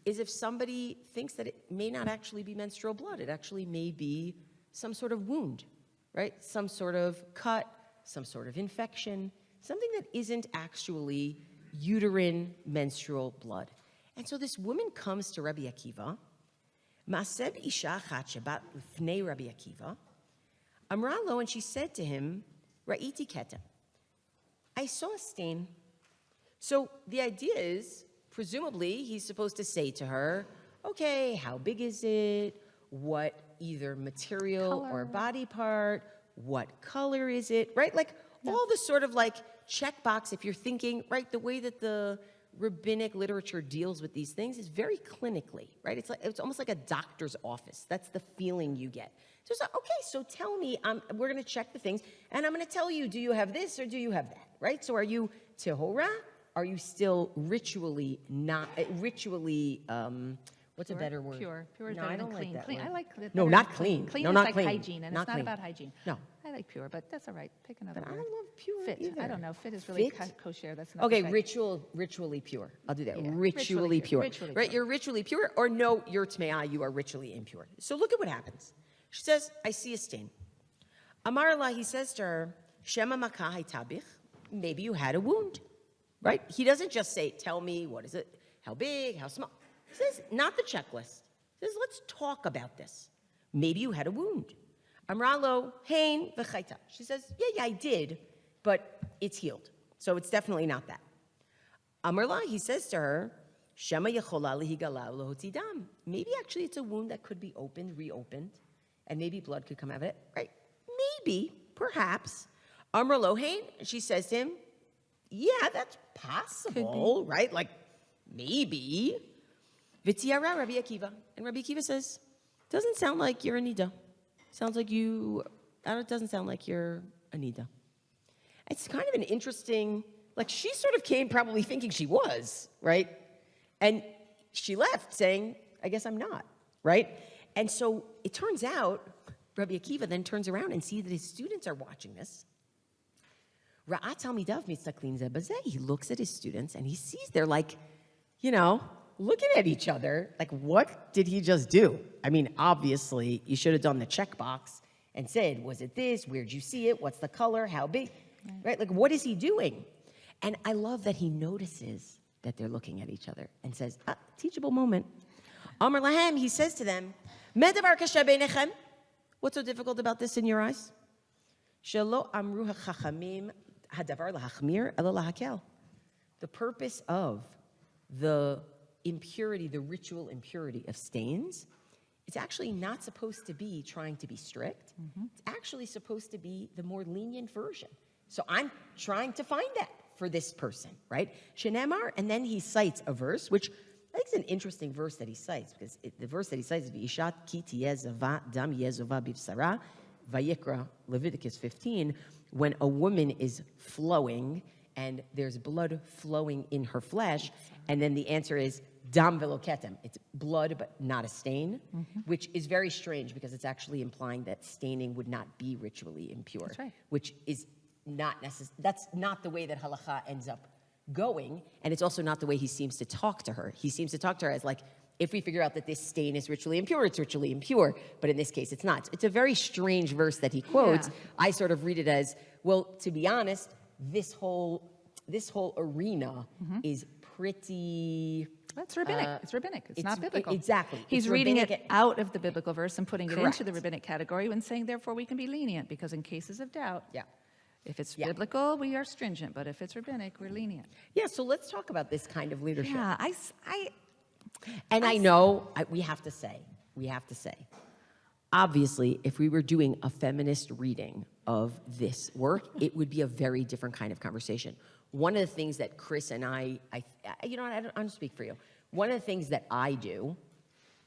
is if somebody thinks that it may not actually be menstrual blood, it actually may be some sort of wound, right? Some sort of cut, some sort of infection, something that isn't actually uterine menstrual blood. And so this woman comes to Rabbi Akiva, Maseb Isha Chat Shebat Lifnei Rabbi Akiva. Amra lo, and she said to him, Ra'iti keta. I saw a stain. So the idea is, presumably, he's supposed to say to her, okay, how big is it? What either material or Color. body part? What color is it? Right? Like all the sort of like checkbox, if you're thinking, right, the way that the rabbinic literature deals with these things is very clinically, right? It's almost like a doctor's office. That's the feeling you get. So it's like, okay, so tell me, we're going to check the things, and I'm going to tell you, do you have this or do you have that, right? So are you tehora? Are you still ritually not, what's a better word? Pure. Pure is No, better I than don't clean. like that Clean. word. I like it No, better not than clean. Clean No, is not like clean. hygiene, and Not it's not clean. about hygiene. No. I like pure, but that's all right. Pick another But I word. don't love pure Fit. either. I don't know. Fit is really Fit? kosher. That's not Okay, the right- ritually pure. I'll do that. Yeah, Ritually pure. ritually Right, pure. you're ritually pure, or no, you're tme'ah, you are ritually impure. So look at what happens. She says, I see a stain. Amar Allah, he says to her, Shema makah tabich, maybe you had a wound. Right? He doesn't just say, tell me, what is it? How big? How small? He says, not the checklist. He says, let's talk about this. Maybe you had a wound. Amralo, hein v'chayta. She says, yeah, I did, but it's healed. So it's definitely not that. Amrla, he says to her, Shema yechola lihigala lohotzi dam. Maybe actually it's a wound that could be opened, reopened, and maybe blood could come out of it. Right? Maybe, perhaps. Amrlo, hein, she says to him, yeah, that's possible, right? Like, maybe. V'tiara Rabbi Akiva. And Rabbi Akiva says, doesn't sound like you're a nida. Sounds like it doesn't sound like you're a nida. It's kind of an interesting, like she sort of came probably thinking she was, right? And she left saying, I guess I'm not, right? And so it turns out, Rabbi Akiva then turns around and sees that his students are watching this. Ra'at talmidav mitzaklin ze bazeh. He looks at his students and he sees they're like, looking at each other. Like, what did he just do? I mean, obviously, you should have done the checkbox and said, was it this? Where'd you see it? What's the color? How big? Right? Like, what is he doing? And I love that he notices that they're looking at each other and says, teachable moment. Amar lahem, he says to them, Medavar kasha beinechem. What's so difficult about this in your eyes? Shelo amru hachachamim hadavar lahachmir ela lahakel. The purpose of the impurity, the ritual impurity of stains, it's actually not supposed to be trying to be strict. It's actually supposed to be the more lenient version. So I'm trying to find that for this person, right? Shenemar, and then he cites a verse, which I think is an interesting verse that he cites, because the verse that he cites is V'ishat ki tiyeh zava dam yezova bivsara, Vayikra, Leviticus 15, when a woman is flowing and there's blood flowing in her flesh, and then the answer is dam veloketem. It's blood, but not a stain, which is very strange because it's actually implying that staining would not be ritually impure, That's right. which is not that's not the way that halacha ends up going, and it's also not the way he seems to talk to her. He seems to talk to her as like, if we figure out that this stain is ritually impure, it's ritually impure, but in this case, it's not. It's a very strange verse that he quotes. Yeah. I sort of read it as, well, to be honest, this whole arena is pretty... That's rabbinic. It's rabbinic. It's not biblical. Exactly. He's It's reading rabbinic. it out of the biblical verse and putting it into the Correct. rabbinic category and saying, therefore, we can be lenient because in cases of doubt, Yeah. if it's Yeah. biblical, we are stringent, but if it's rabbinic, we're lenient. Yeah, so let's talk about this kind of leadership. Yeah, And I know we have to say, obviously, if we were doing a feminist reading of this work, it would be a very different kind of conversation. One of the things that Chris and I don't speak for you. One of the things that I do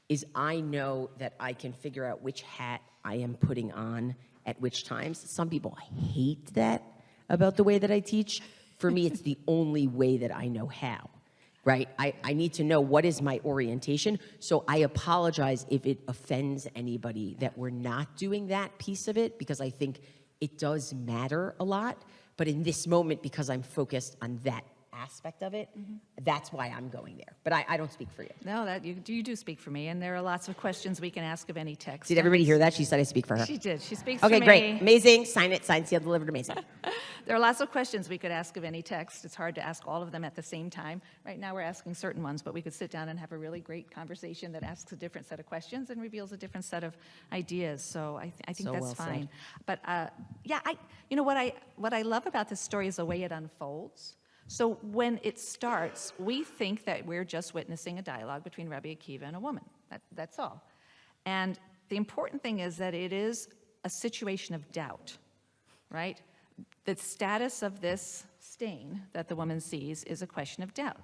is I know that I can figure out which hat I am putting on at which times. Some people hate that about the way that I teach. For me, it's the only way that I know how. Right? I need to know what is my orientation. So I apologize if it offends anybody that we're not doing that piece of it, because I think it does matter a lot. But in this moment, because I'm focused on that aspect of it, that's why I'm going there. But I don't speak for you. No, that you do speak for me, and there are lots of questions we can ask of any text. Did everybody hear that? She said I speak for her. She did. She speaks Okay, for me. great. Amazing. Sign it. Signed, sealed, delivered. Amazing. There are lots of questions we could ask of any text. It's hard to ask all of them at the same time. Right now we're asking certain ones, but we could sit down and have a really great conversation that asks a different set of questions and reveals a different set of ideas. So I think So that's well said. fine. But yeah, what I love about this story is the way it unfolds. So when it starts, we think that we're just witnessing a dialogue between Rabbi Akiva and a woman. That's all. And the important thing is that it is a situation of doubt, right? The status of this stain that the woman sees is a question of doubt.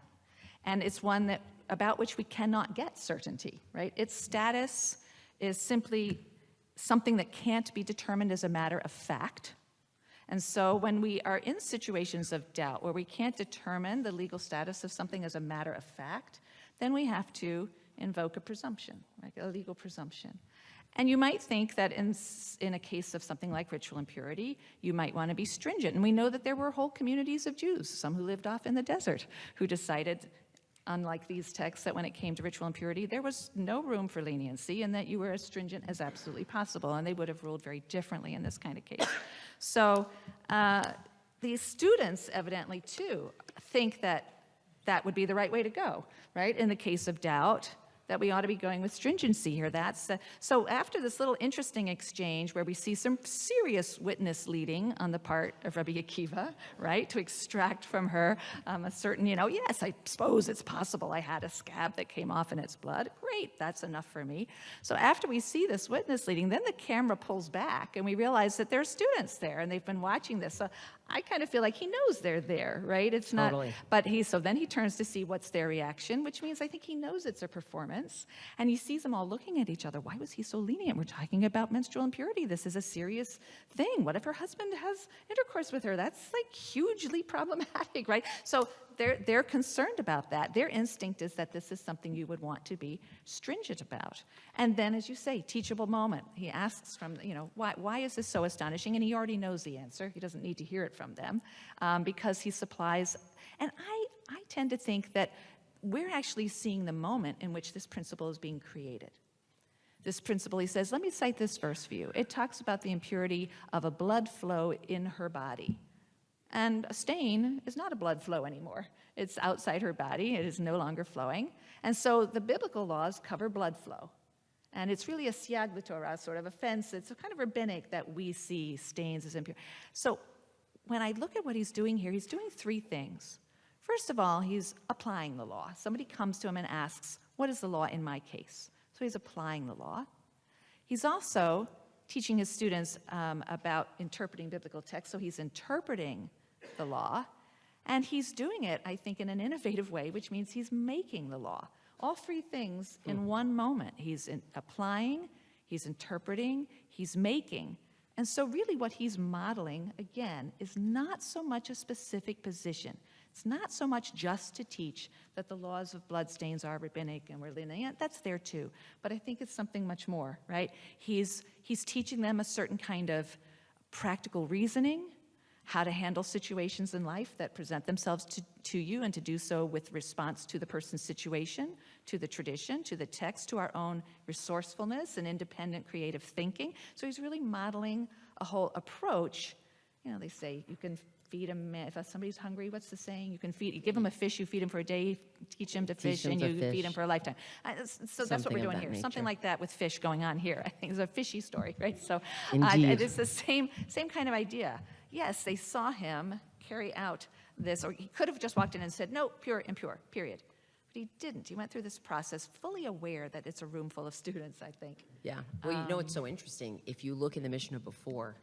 And it's one about which we cannot get certainty, right? Its status is simply something that can't be determined as a matter of fact. And so when we are in situations of doubt where we can't determine the legal status of something as a matter of fact, then we have to invoke a presumption, like a legal presumption. And you might think that in a case of something like ritual impurity, you might want to be stringent. And we know that there were whole communities of Jews, some who lived off in the desert, who decided, unlike these texts, that when it came to ritual impurity, there was no room for leniency and that you were as stringent as absolutely possible. And they would have ruled very differently in this kind of case. So these students, evidently, too, think that that would be the right way to go, right? In the case of doubt, that we ought to be going with stringency here. So after this little interesting exchange where we see some serious witness leading on the part of Rabbi Akiva, right, to extract from her a certain, yes, I suppose it's possible I had a scab that came off in its blood. Great, that's enough for me. So after we see this witness leading, then the camera pulls back and we realize that there are students there and they've been watching this. So I kind of feel like he knows they're there, right? It's not, Totally. but so then he turns to see what's their reaction, which means I think he knows it's a performance. And he sees them all looking at each other. Why was he so lenient? We're talking about menstrual impurity. This is a serious thing. What if her husband has intercourse with her? That's like hugely problematic, right? So they're concerned about that. Their instinct is that this is something you would want to be stringent about. And then, as you say, teachable moment. He asks from, why is this so astonishing? And he already knows the answer. He doesn't need to hear it from them because he supplies. And I tend to think that we're actually seeing the moment in which this principle is being created. This principle, he says, let me cite this verse for you. It talks about the impurity of a blood flow in her body. And a stain is not a blood flow anymore. It's outside her body. It is no longer flowing. And so the biblical laws cover blood flow. And it's really a siag l'Torah sort of offense. It's a kind of rabbinic that we see stains as impure. So when I look at what he's doing here, he's doing three things. First of all, he's applying the law. Somebody comes to him and asks, what is the law in my case? So he's applying the law. He's also teaching his students about interpreting biblical texts. So he's interpreting the law. And he's doing it, I think, in an innovative way, which means he's making the law. All three things in one moment. He's applying, he's interpreting, he's making. And so really what he's modeling, again, is not so much a specific position. It's not so much just to teach that the laws of bloodstains are rabbinic and we're lenient. That's there too. But I think it's something much more, right? He's teaching them a certain kind of practical reasoning, how to handle situations in life that present themselves to you and to do so with response to the person's situation, to the tradition, to the text, to our own resourcefulness and independent creative thinking. So he's really modeling a whole approach. They say you can feed him, if somebody's hungry, what's the saying? You give him a fish, you feed him for a day, teach him to fish, and you feed him for a lifetime. So that's what we're doing here. Something like that with fish going on here. I think it's a fishy story, right? So it's the same kind of idea. Yes, they saw him carry out this, or he could have just walked in and said, no, pure, impure, period. But he didn't. He went through this process fully aware that it's a room full of students, I think. Yeah. Well, it's so interesting. If you look in the Mishnah before,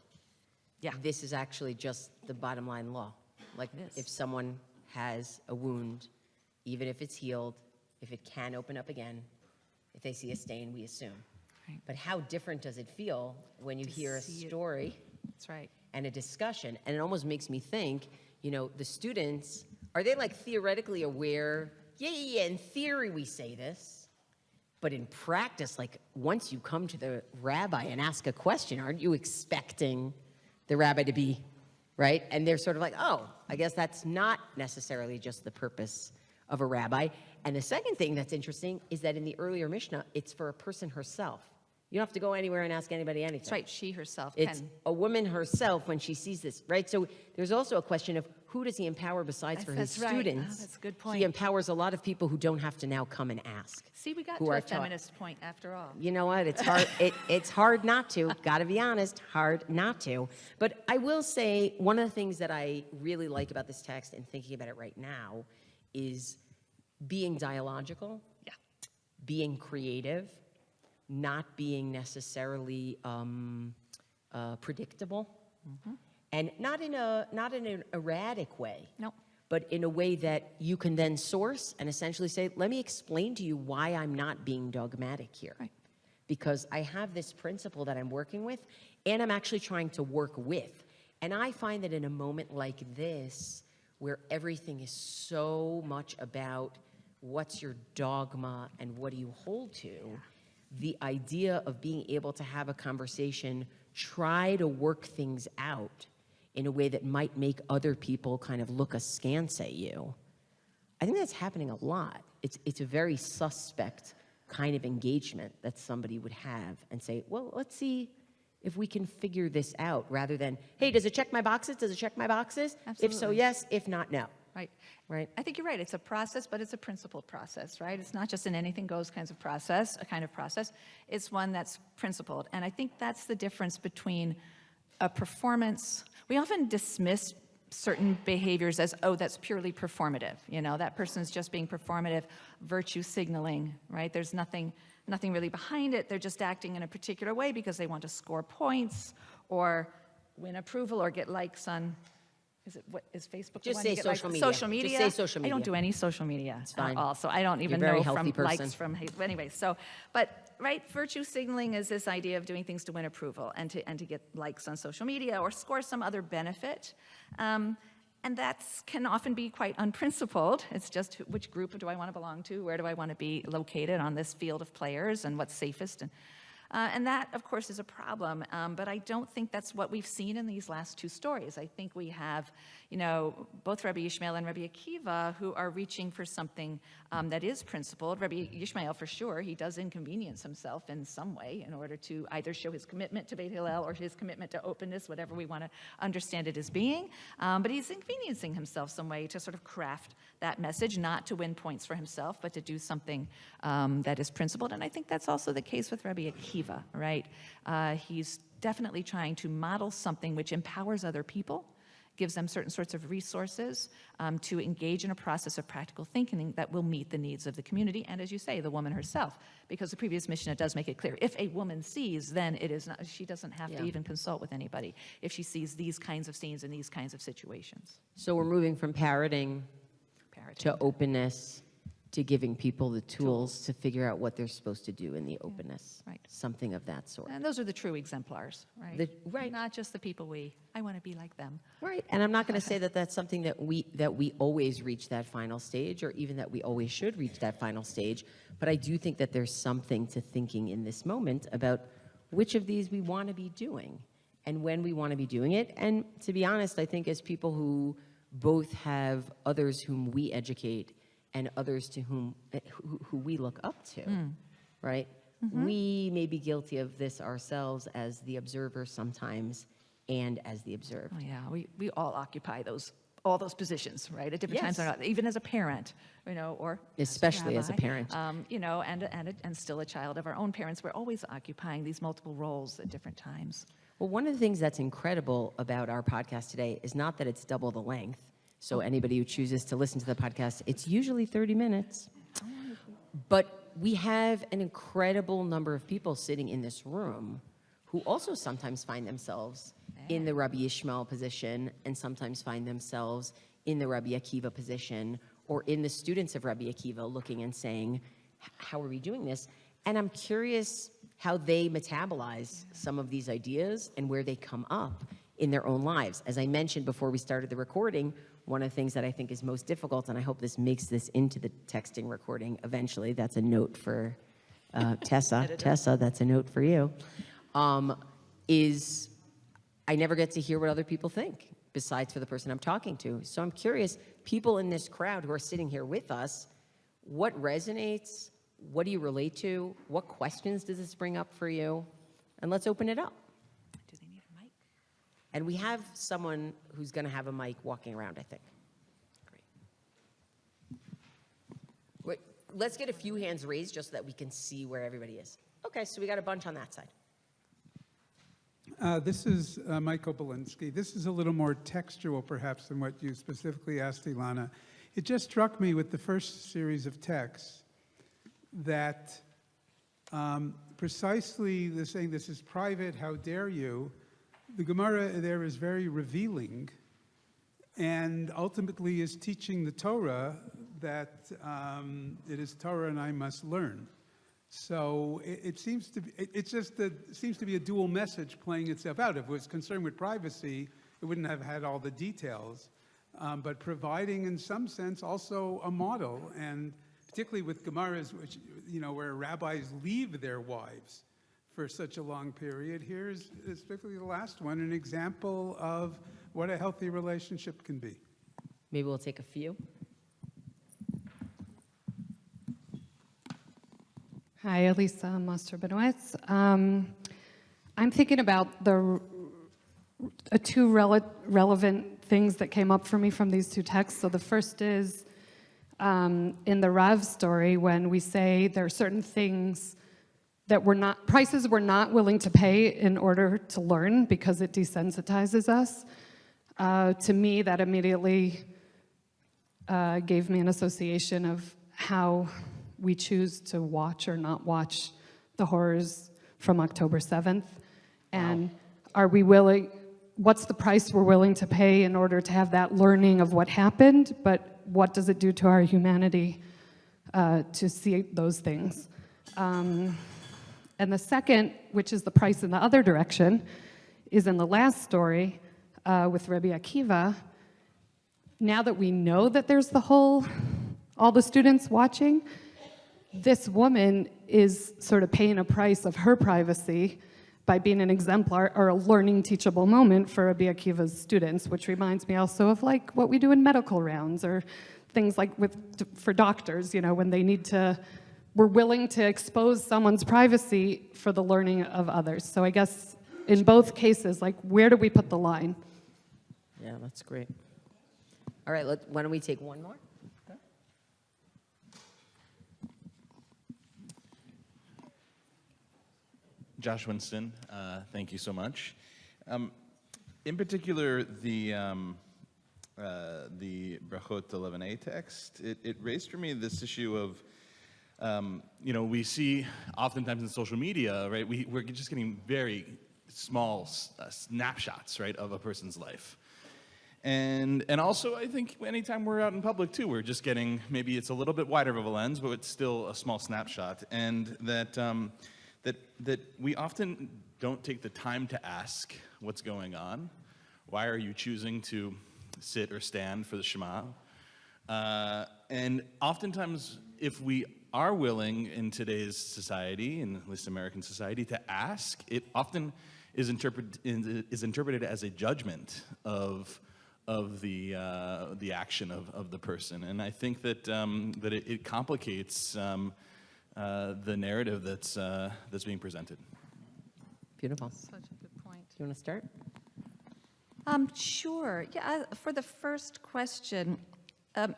this is actually just the bottom line law. Like if someone has a wound, even if it's healed, if it can open up again, if they see a stain, we assume. Right. But how different does it feel when you hear a story? That's right. And a discussion, and it almost makes me think, the students, are they like theoretically aware? Yeah, in theory we say this, but in practice, like once you come to the rabbi and ask a question, aren't you expecting the rabbi to be right? And they're sort of like, oh, I guess that's not necessarily just the purpose of a rabbi. And the second thing that's interesting is that in the earlier Mishnah, it's for a person herself. You don't have to go anywhere and ask anybody anything. That's right, she herself It's can. a woman herself when she sees this, right? So there's also a question of who does he empower besides for his That's right. students? Oh, that's a good point. He empowers a lot of people who don't have to now come and ask. See, we got who to are a taught. feminist point after all. You know what? It's hard. It's hard not to. Got to be honest. Hard not to. But I will say one of the things that I really like about this text and thinking about it right now is being dialogical, Yeah. being creative, not being necessarily predictable, and not in an erratic way. No. But in a way that you can then source and essentially say, let me explain to you why I'm not being dogmatic here. Right. Because I have this principle that I'm working with, and I'm actually trying to work with. And I find that in a moment like this, where everything is so much about what's your dogma and what do you hold to, the idea of being able to have a conversation, try to work things out in a way that might make other people kind of look askance at you. I think that's happening a lot. It's a very suspect kind of engagement that somebody would have and say, well, let's see if we can figure this out, rather than, hey, does it check my boxes? Does it check my boxes? If so, Absolutely. yes. If not, no. Right. Right. I think you're right. It's a process, but it's a principled process, right? It's not just an anything goes kinds of process, a kind of process. It's one that's principled. And I think that's the difference between a performance. We often dismiss certain behaviors as, oh, that's purely performative. You know, that person's just being performative, virtue signaling, right? There's nothing really behind it. They're just acting in a particular way because they want to score points or win approval or get likes on, what is Facebook? the Just one say you get likes social on? media. Social Just media. say social I don't media. do any social media fine. at all, so I don't even You're a very know healthy from person. likes from hate. Anyway, so, but right, virtue signaling is this idea of doing things to win approval and to get likes on social media or score some other benefit. And that can often be quite unprincipled. It's just which group do I want to belong to? Where do I want to be located on this field of players and what's safest? And that, of course, is a problem. But I don't think that's what we've seen in these last two stories. I think we have, you know, both Rabbi Yishmael and Rabbi Akiva who are reaching for something that is principled. Rabbi Yishmael, for sure, he does inconvenience himself in some way in order to either show his commitment to Beit Hillel or his commitment to openness, whatever we want to understand it as being. But he's inconveniencing himself some way to sort of craft that message, not to win points for himself, but to do something that is principled. And I think that's also the case with Rabbi Akiva, right? He's definitely trying to model something which empowers other people, gives them certain sorts of resources to engage in a process of practical thinking that will meet the needs of the community and, as you say, the woman herself. Because the previous Mishnah does make it clear, if a woman sees, then it is not, she doesn't have to even consult with anybody if she sees these kinds of scenes in these kinds of situations. So we're moving from parroting to openness to giving people the tools to figure out what they're supposed to do in the openness. Right. Something of that sort. And those are the true exemplars, right? Right. Not just the people I want to be like them. Right. And I'm not going to say that that's something that we always reach that final stage, or even that we always should reach that final stage. But I do think that there's something to thinking in this moment about which of these we want to be doing and when we want to be doing it. And to be honest, I think as people who both have others whom we educate and others to whom who we look up to, right? We may be guilty of this ourselves as the observer sometimes and as the observed. Oh, yeah, we all occupy all those positions, right? At different times, Yes. or not, even as a parent, you know, or Especially as a parent. you know, and still a child of our own parents. We're always occupying these multiple roles at different times. Well, one of the things that's incredible about our podcast today is not that it's double the length. So anybody who chooses to listen to the podcast, it's usually 30 minutes. But we have an incredible number of people sitting in this room who also sometimes find themselves in the Rabbi Yishmael position and sometimes find themselves in the Rabbi Akiva position or in the students of Rabbi Akiva looking and saying, how are we doing this? And I'm curious how they metabolize some of these ideas and where they come up in their own lives. As I mentioned before we started the recording, one of the things that I think is most difficult, and I hope this makes this into the texting recording eventually, that's a note for Tessa. Tessa, that's a note for you, is I never get to hear what other people think. besides for the person I'm talking to. So I'm curious, people in this crowd who are sitting here with us, what resonates? What do you relate to? What questions does this bring up for you? And let's open it up. Do they need a mic? And we have someone who's going to have a mic walking around, I think. Great. Wait, let's get a few hands raised just so that we can see where everybody is. Okay, so we got a bunch on that side. This is Michael Belinsky. This is a little more textual, perhaps, than what you specifically asked, Ilana. It just struck me with the first series of texts that precisely the saying, this is private, how dare you, the Gemara there is very revealing and ultimately is teaching the Torah that it is Torah and I must learn. So it seems to be, it seems to be a dual message playing itself out. If it was concerned with privacy, it wouldn't have had all the details, but providing in some sense also a model, and particularly with Gemaras, which, you know, where rabbis leave their wives for such a long period. Here's, especially the last one, an example of what a healthy relationship can be. Maybe we'll take a few. Hi, Elisa Master-Benowitz. I'm thinking about the two relevant things that came up for me from these two texts. So the first is in the Rav story, when we say there are certain things that prices we're not willing to pay in order to learn because it desensitizes us. To me, that immediately gave me an association of how we choose to watch or not watch the horrors from October 7th. And are we willing, what's the price we're willing to pay in order to have that learning of what happened, but what does it do to our humanity to see those things? And the second, which is the price in the other direction, is in the last story with Rabbi Akiva. Now that we know that there's all the students watching, this woman is sort of paying a price of her privacy by being an exemplar or a learning teachable moment for Rabbi Akiva's students, which reminds me also of like what we do in medical rounds or things like for doctors, you know, when they need to, we're willing to expose someone's privacy for the learning of others. So I guess in both cases, like where do we put the line? Yeah, that's great. All right, why don't we take one more? Josh Winston, thank you so much. In particular, the Brachot 11a text, it raised for me this issue of, you know, we see oftentimes in social media, right, we're just getting very small snapshots, right, of a person's life. And also, I think anytime we're out in public too, we're just getting, maybe it's a little bit wider of a lens, but it's still a small snapshot. And that we often don't take the time to ask what's going on. Why are you choosing to sit or stand for the Shema? And oftentimes, if we are willing in today's society, in at least American society, to ask, it often is interpreted as a judgment of the action of the person. And I think that it complicates the narrative that's being presented. Beautiful. Such a good point. Do you want to start? Sure. Yeah, for the first question, I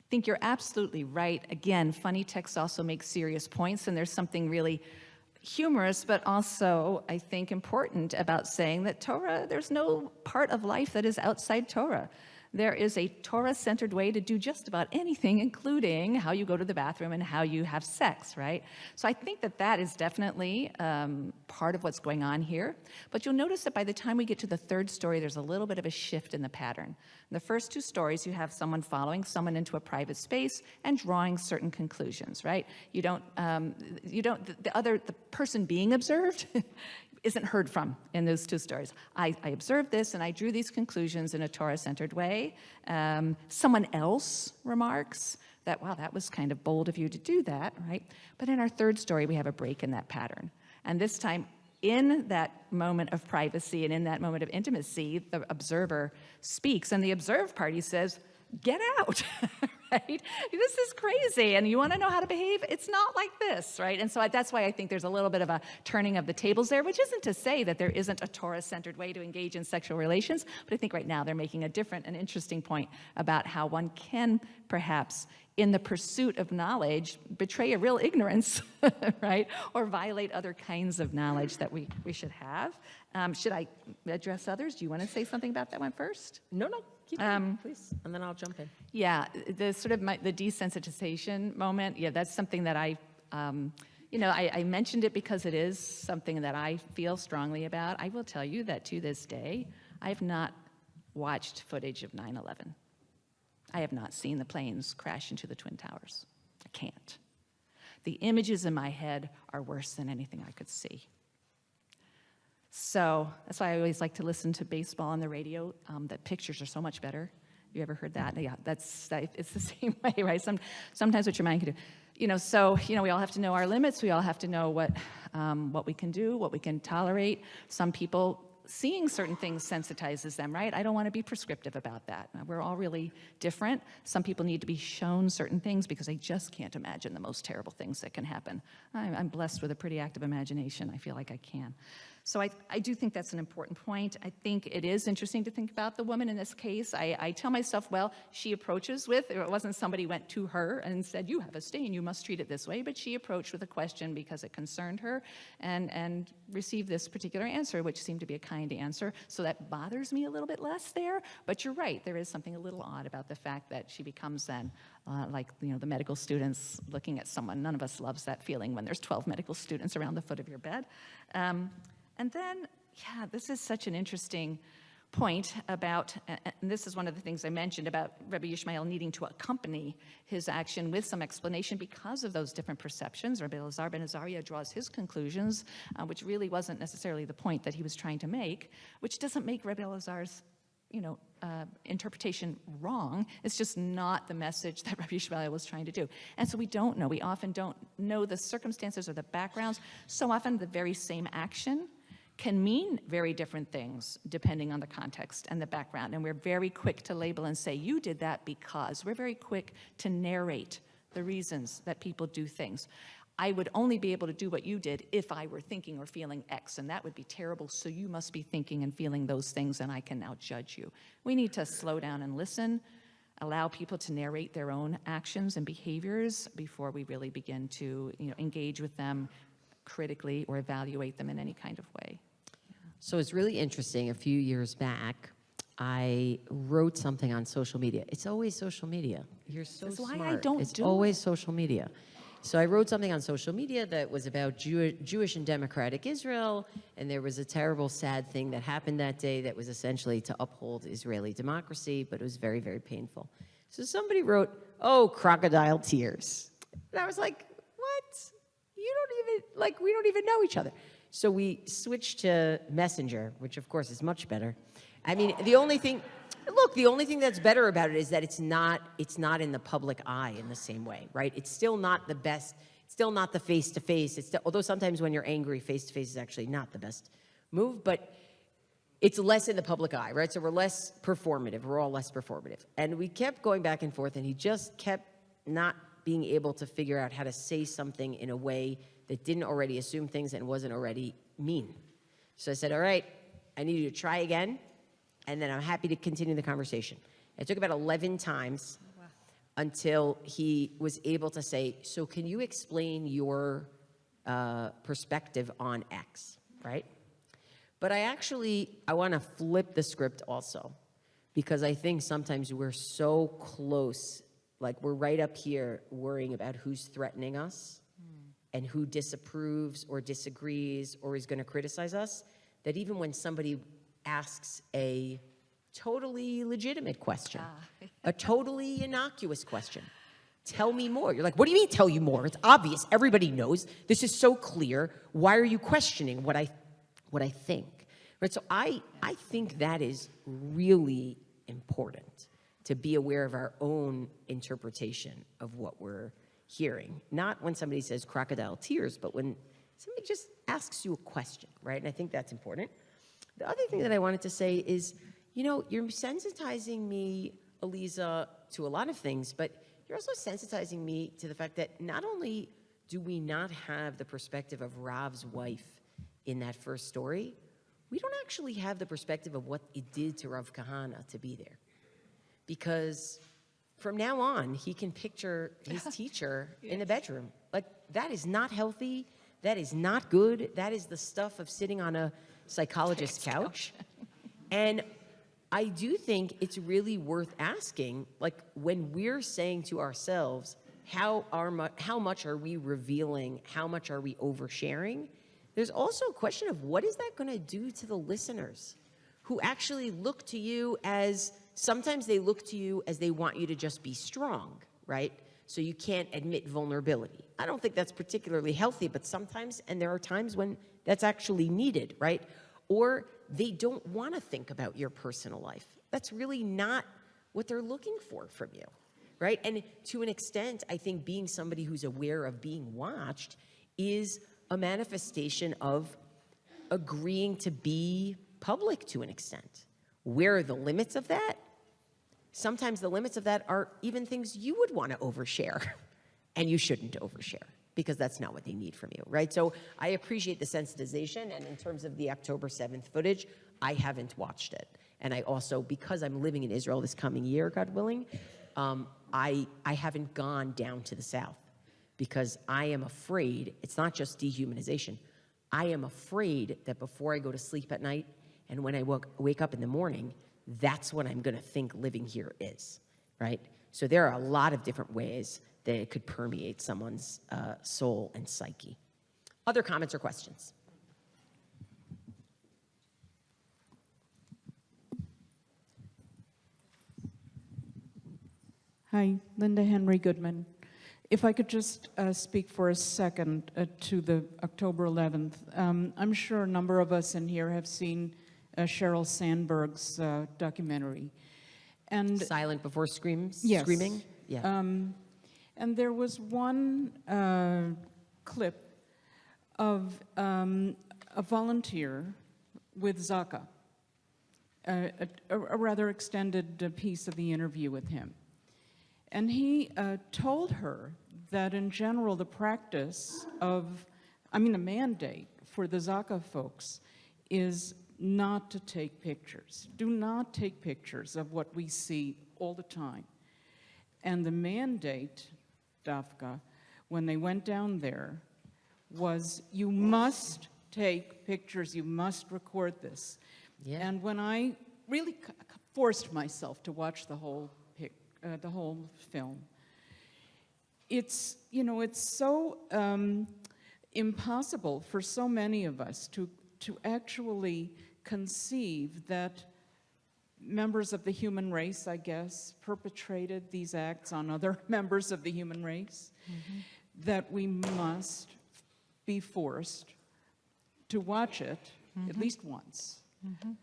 think you're absolutely right. Again, funny texts also make serious points, and there's something really humorous, but also, I think, important about saying that Torah, there's no part of life that is outside Torah. There is a Torah-centered way to do just about anything, including how you go to the bathroom and how you have sex, right? So I think that that is definitely part of what's going on here. But you'll notice that by the time we get to the third story, there's a little bit of a shift in the pattern. In the first two stories, you have someone following someone into a private space and drawing certain conclusions, right? The person being observed isn't heard from in those two stories. I observed this and I drew these conclusions in a Torah-centered way. Someone else remarks that, wow, that was kind of bold of you to do that, right? But in our third story, we have a break in that pattern. And this time, in that moment of privacy and in that moment of intimacy, the observer speaks, and the observed party says, get out, right? This is crazy, and you want to know how to behave? It's not like this, right? And so that's why I think there's a little bit of a turning of the tables there, which isn't to say that there isn't a Torah-centered way to engage in sexual relations, but I think right now they're making a different and interesting point about how one can perhaps, in the pursuit of knowledge, betray a real ignorance, right? Or violate other kinds of knowledge that we should have. Should I address others? Do you want to say something about that one first? No, keep going, please, and then I'll jump in. Yeah, the sort of the desensitization moment, yeah, that's something that I mentioned it because it is something that I feel strongly about. I will tell you that to this day, I have not watched footage of 9/11. I have not seen the planes crash into the Twin Towers. I can't. The images in my head are worse than anything I could see. So that's why I always like to listen to baseball on the radio, that pictures are so much better. You ever heard that? Yeah, it's the same way, right? Sometimes what your mind can do. So we all have to know our limits. We all have to know what we can do, what we can tolerate. Some people, seeing certain things sensitizes them, right? I don't want to be prescriptive about that. We're all really different. Some people need to be shown certain things because they just can't imagine the most terrible things that can happen. I'm blessed with a pretty active imagination. I feel like I can. So I do think that's an important point. I think it is interesting to think about the woman in this case. I tell myself, well, she approaches with, it wasn't somebody went to her and said, you have a stain, you must treat it this way, but she approached with a question because it concerned her and received this particular answer, which seemed to be a kind answer. So that bothers me a little bit less there, but you're right, there is something a little odd about the fact that she becomes then like the medical students looking at someone. None of us loves that feeling when there's 12 medical students around the foot of your bed. And then, yeah, this is such an interesting point about, and this is one of the things I mentioned about Rabbi Yishmael needing to accompany his action with some explanation because of those different perceptions. Rabbi Elazar ben Azariah draws his conclusions, which really wasn't necessarily the point that he was trying to make, which doesn't make Rabbi Elazar's interpretation wrong. It's just not the message that Rabbi Yishmael was trying to do. And so we don't know. We often don't know the circumstances or the backgrounds. So often the very same action can mean very different things depending on the context and the background. And we're very quick to label and say, you did that because. We're very quick to narrate the reasons that people do things. I would only be able to do what you did if I were thinking or feeling X, and that would be terrible, so you must be thinking and feeling those things, and I can now judge you. We need to slow down and listen, allow people to narrate their own actions and behaviors before we really begin to engage with them critically or evaluate them in any kind of way. So it's really interesting. A few years back, I wrote something on social media. It's always social media. You're so That's smart. why I don't it's do always social media. So I wrote something on social media that was about Jewish and democratic Israel, and there was a terrible, sad thing that happened that day that was essentially to uphold Israeli democracy, but it was very, very painful. So somebody wrote, "Oh, crocodile tears," and I was like, "What? We don't even know each other." So we switched to Messenger, which of course is much better. I mean, the only thing that's better about it is that it's not in the public eye in the same way, right? It's still not the best, it's still not the face-to-face. Although sometimes when you're angry, face-to-face is actually not the best move, but it's less in the public eye, right? So we're less performative. We're all less performative. And we kept going back and forth, and he just kept not being able to figure out how to say something in a way that didn't already assume things and wasn't already mean. So I said, all right, I need you to try again, and then I'm happy to continue the conversation. It took about 11 times until he was able to say, so can you explain your perspective on X, right? But I want to flip the script also, because I think sometimes we're so close, like we're right up here worrying about who's threatening us and who disapproves or disagrees or is going to criticize us, that even when somebody asks a totally legitimate question, a totally innocuous question, tell me more. You're like, what do you mean tell you more? It's obvious. Everybody knows. This is so clear. Why are you questioning what I think? Right? So I think that is really important, to be aware of our own interpretation of what we're hearing. Not when somebody says crocodile tears, but when somebody just asks you a question, right? And I think that's important. The other thing that I wanted to say is, you know, you're sensitizing me, Aliza, to a lot of things, but you're also sensitizing me to the fact that not only do we not have the perspective of Rav's wife in that first story, we don't actually have the perspective of what it did to Rav Kahana to be there. Because from now on, he can picture his teacher in the bedroom. Like, that is not healthy. That is not good. That is the stuff of sitting on a psychologist's couch. And I do think it's really worth asking, like, when we're saying to ourselves, how much are we revealing? How much are we oversharing? There's also a question of what is that going to do to the listeners who actually look to you as, sometimes they look to you as they want you to just be strong, right? So you can't admit vulnerability. I don't think that's particularly healthy, but sometimes, and there are times when that's actually needed, right? Or they don't want to think about your personal life. That's really not what they're looking for from you, right? And to an extent, I think being somebody who's aware of being watched is a manifestation of agreeing to be public to an extent. Where are the limits of that? Sometimes the limits of that are even things you would want to overshare, and you shouldn't overshare because that's not what they need from you, right? So I appreciate the sensitization, and in terms of the October 7th footage, I haven't watched it. And I also, because I'm living in Israel this coming year, God willing, I haven't gone down to the south because I am afraid, it's not just dehumanization, I am afraid that before I go to sleep at night and when I wake up in the morning, that's what I'm going to think living here is, right? So there are a lot of different ways that it could permeate someone's soul and psyche. Other comments or questions? Hi, Linda Henry Goodman. If I could just speak for a second to the October 11th. I'm sure a number of us in here have seen Sheryl Sandberg's documentary. And Silent Before Screams? Yes. Screaming? Yeah. and there was one clip of a volunteer with Zaka, a rather extended piece of the interview with him. And he told her that in general, the practice of, the mandate for the Zaka folks is not to take pictures. Do not take pictures of what we see all the time. And the mandate, Dafka, when they went down there, was you must take pictures, you must record this. Yeah. And when I really forced myself to watch the whole film, it's so impossible for so many of us to actually conceive that members of the human race, I guess, perpetrated these acts on other members of the human race, that we must be forced to watch it at least once,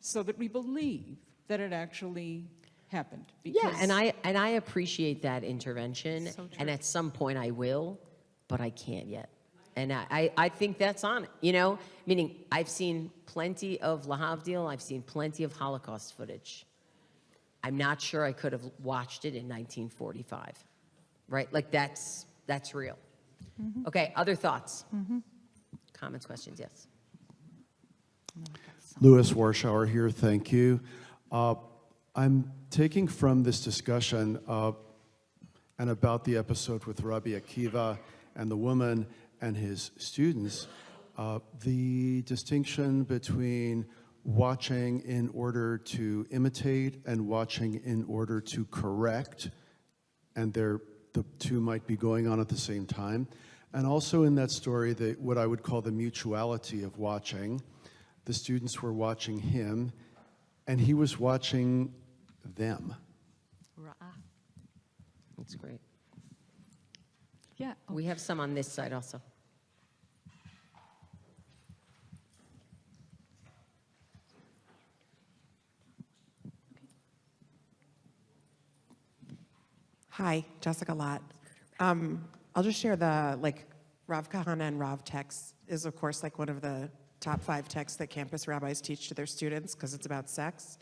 so that we believe that it actually happened. Yeah, and I appreciate that intervention, So true. and at some point I will, but I can't yet. And I think that's on it, meaning I've seen plenty of Lahavdil, I've seen plenty of Holocaust footage. I'm not sure I could have watched it in 1945, right? Like that's real. Okay, other thoughts? Comments, questions, yes. Louis Warschauer here, thank you. I'm taking from this discussion and about the episode with Rabbi Akiva and the woman and his students, the distinction between watching in order to imitate and watching in order to correct, and the two might be going on at the same time. And also in that story, what I would call the mutuality of watching. The students were watching him, and he was watching them. That's great. Yeah. We have some on this side also. Hi, Jessica Lott. I'll just share the Rav Kahana and Rav text is, of course, like one of the top 5 texts that campus rabbis teach to their students because it's about sex.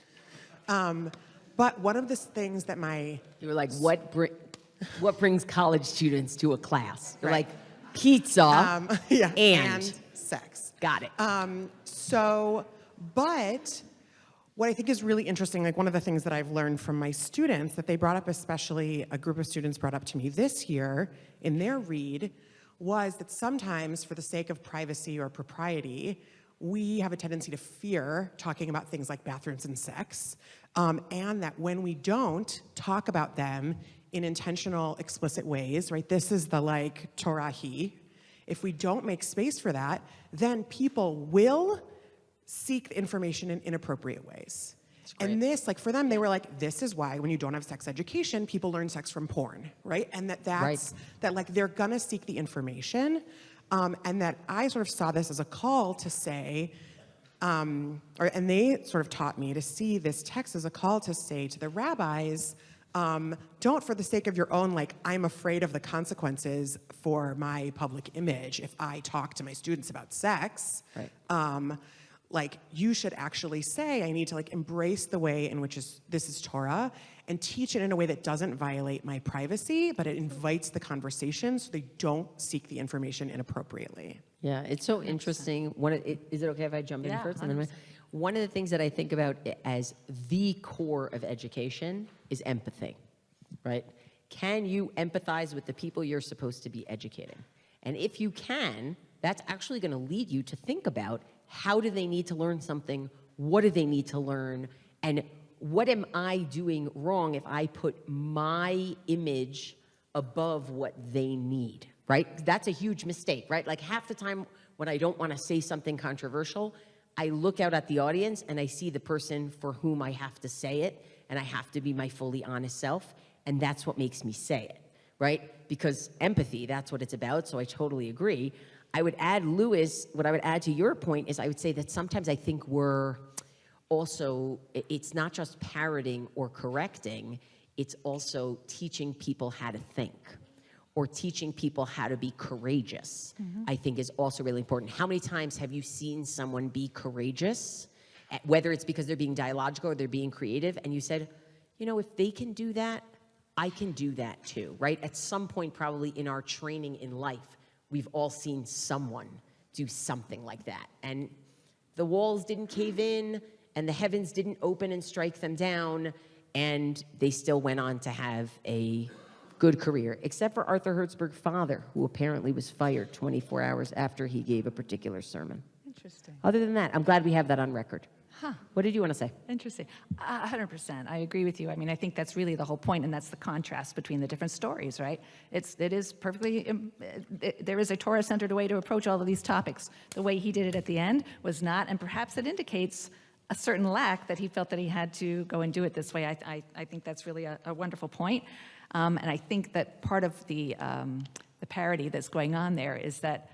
But one of the things that You were like, what brings college students to a class? You're Right. like, pizza yeah, and sex. got it. But what I think is really interesting, like one of the things that I've learned from my students that they brought up, especially a group of students brought up to me this year in their read, was that sometimes for the sake of privacy or propriety, we have a tendency to fear talking about things like bathrooms and sex, and that when we don't talk about them in intentional, explicit ways, right? This is the like Torahi. If we don't make space for that, then people will seek information in inappropriate ways. And this, like for them, they were like, this is why when you don't have sex education, people learn sex from porn, right? And that like they're gonna seek the information, and that I sort of saw this as a call to say, and they sort of taught me to see this text as a call to say to the rabbis, don't for the sake of your own, like, I'm afraid of the consequences for my public image if I talk to my students about sex. Right. Like, you should actually say, I need to like embrace the way in which this is Torah and teach it in a way that doesn't violate my privacy, but it invites the conversation so they don't seek the information inappropriately. Yeah, it's so interesting. Is it okay if I jump in Yeah, first? 100%. One of the things that I think about as the core of education is empathy, right? Can you empathize with the people you're supposed to be educating? And if you can, that's actually going to lead you to think about how do they need to learn something, what do they need to learn, and what am I doing wrong if I put my image above what they need, right? That's a huge mistake, right? Like half the time when I don't want to say something controversial, I look out at the audience and I see the person for whom I have to say it, and I have to be my fully honest self, and that's what makes me say it, right? Because empathy, that's what it's about, so I totally agree. I would add, Louis, what I would add to your point is I would say that sometimes I think we're also, it's not just parroting or correcting, it's also teaching people how to think or teaching people how to be courageous, I think is also really important. How many times have you seen someone be courageous, whether it's because they're being dialogical or they're being creative, and you said, you know, if they can do that, I can do that too, right? At some point probably in our training in life, we've all seen someone do something like that. And the walls didn't cave in, and the heavens didn't open and strike them down, and they still went on to have a good career, except for Arthur Hertzberg's father, who apparently was fired 24 hours after he gave a particular sermon. Interesting. Other than that, I'm glad we have that on record. Huh. What did you want to say? Interesting. 100%. I agree with you. I mean, I think that's really the whole point, and that's the contrast between the different stories, right? It is perfectly, there is a Torah-centered way to approach all of these topics. The way he did it at the end was not, and perhaps it indicates a certain lack that he felt that he had to go and do it this way. I think that's really a wonderful point. And I think that part of the parody that's going on there is that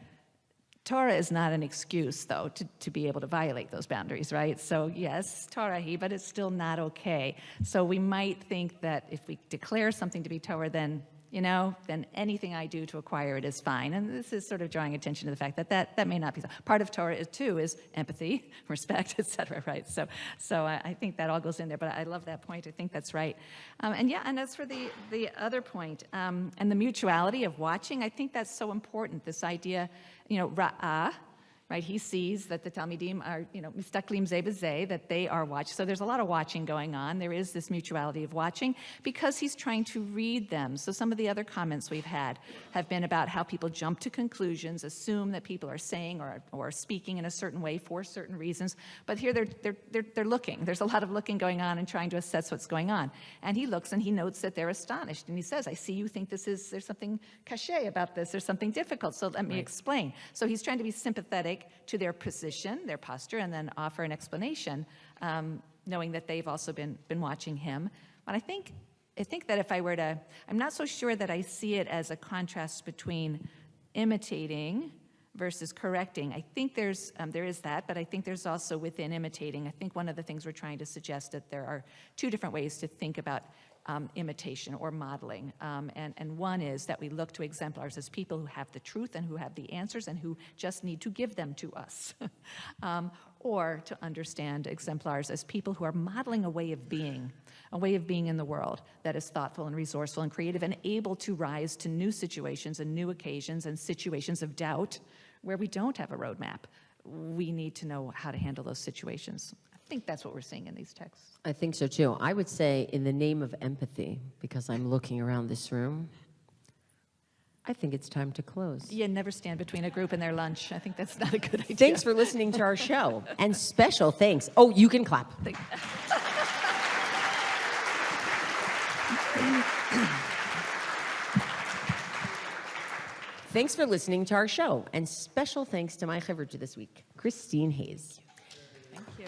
Torah is not an excuse, though, to be able to violate those boundaries, right? So yes, Torah-hi, but it's still not okay. So we might think that if we declare something to be Torah, then, you know, then anything I do to acquire it is fine. And this is sort of drawing attention to the fact that that may not be so. Part of Torah, too, is empathy, respect, et cetera, right? So I think that all goes in there, but I love that point. I think that's right. And yeah, and as for the other point, and the mutuality of watching, I think that's so important, this idea, you know, ra'ah, right? He sees that the Talmidim are, you know, mistaklim zeh b'zeh, that they are watched. So there's a lot of watching going on. There is this mutuality of watching because he's trying to read them. So some of the other comments we've had have been about how people jump to conclusions, assume that people are saying or speaking in a certain way for certain reasons. But here they're looking. There's a lot of looking going on and trying to assess what's going on. And he looks and he notes that they're astonished. And he says, I see you think there's something cachet about this. There's something difficult. So let me explain. So he's trying to be sympathetic to their position, their posture, and then offer an explanation, knowing that they've also been watching him. But I think that if I were to, I'm not so sure that I see it as a contrast between imitating versus correcting. I think there is that, but I think there's also within imitating. I think one of the things we're trying to suggest that there are two different ways to think about imitation or modeling. And one is that we look to exemplars as people who have the truth and who have the answers and who just need to give them to us. Or to understand exemplars as people who are modeling a way of being in the world that is thoughtful and resourceful and creative and able to rise to new situations and new occasions and situations of doubt where we don't have a roadmap. We need to know how to handle those situations. I think that's what we're seeing in these texts. I think so too. I would say, in the name of empathy, because I'm looking around this room, I think it's time to close. Yeah, never stand between a group and their lunch. I think that's not a good idea. Thanks for listening to our show. And special thanks. Oh, you can clap. Thanks for listening to our show. And special thanks to my Chivrita this week, Christine Hayes. Thank you.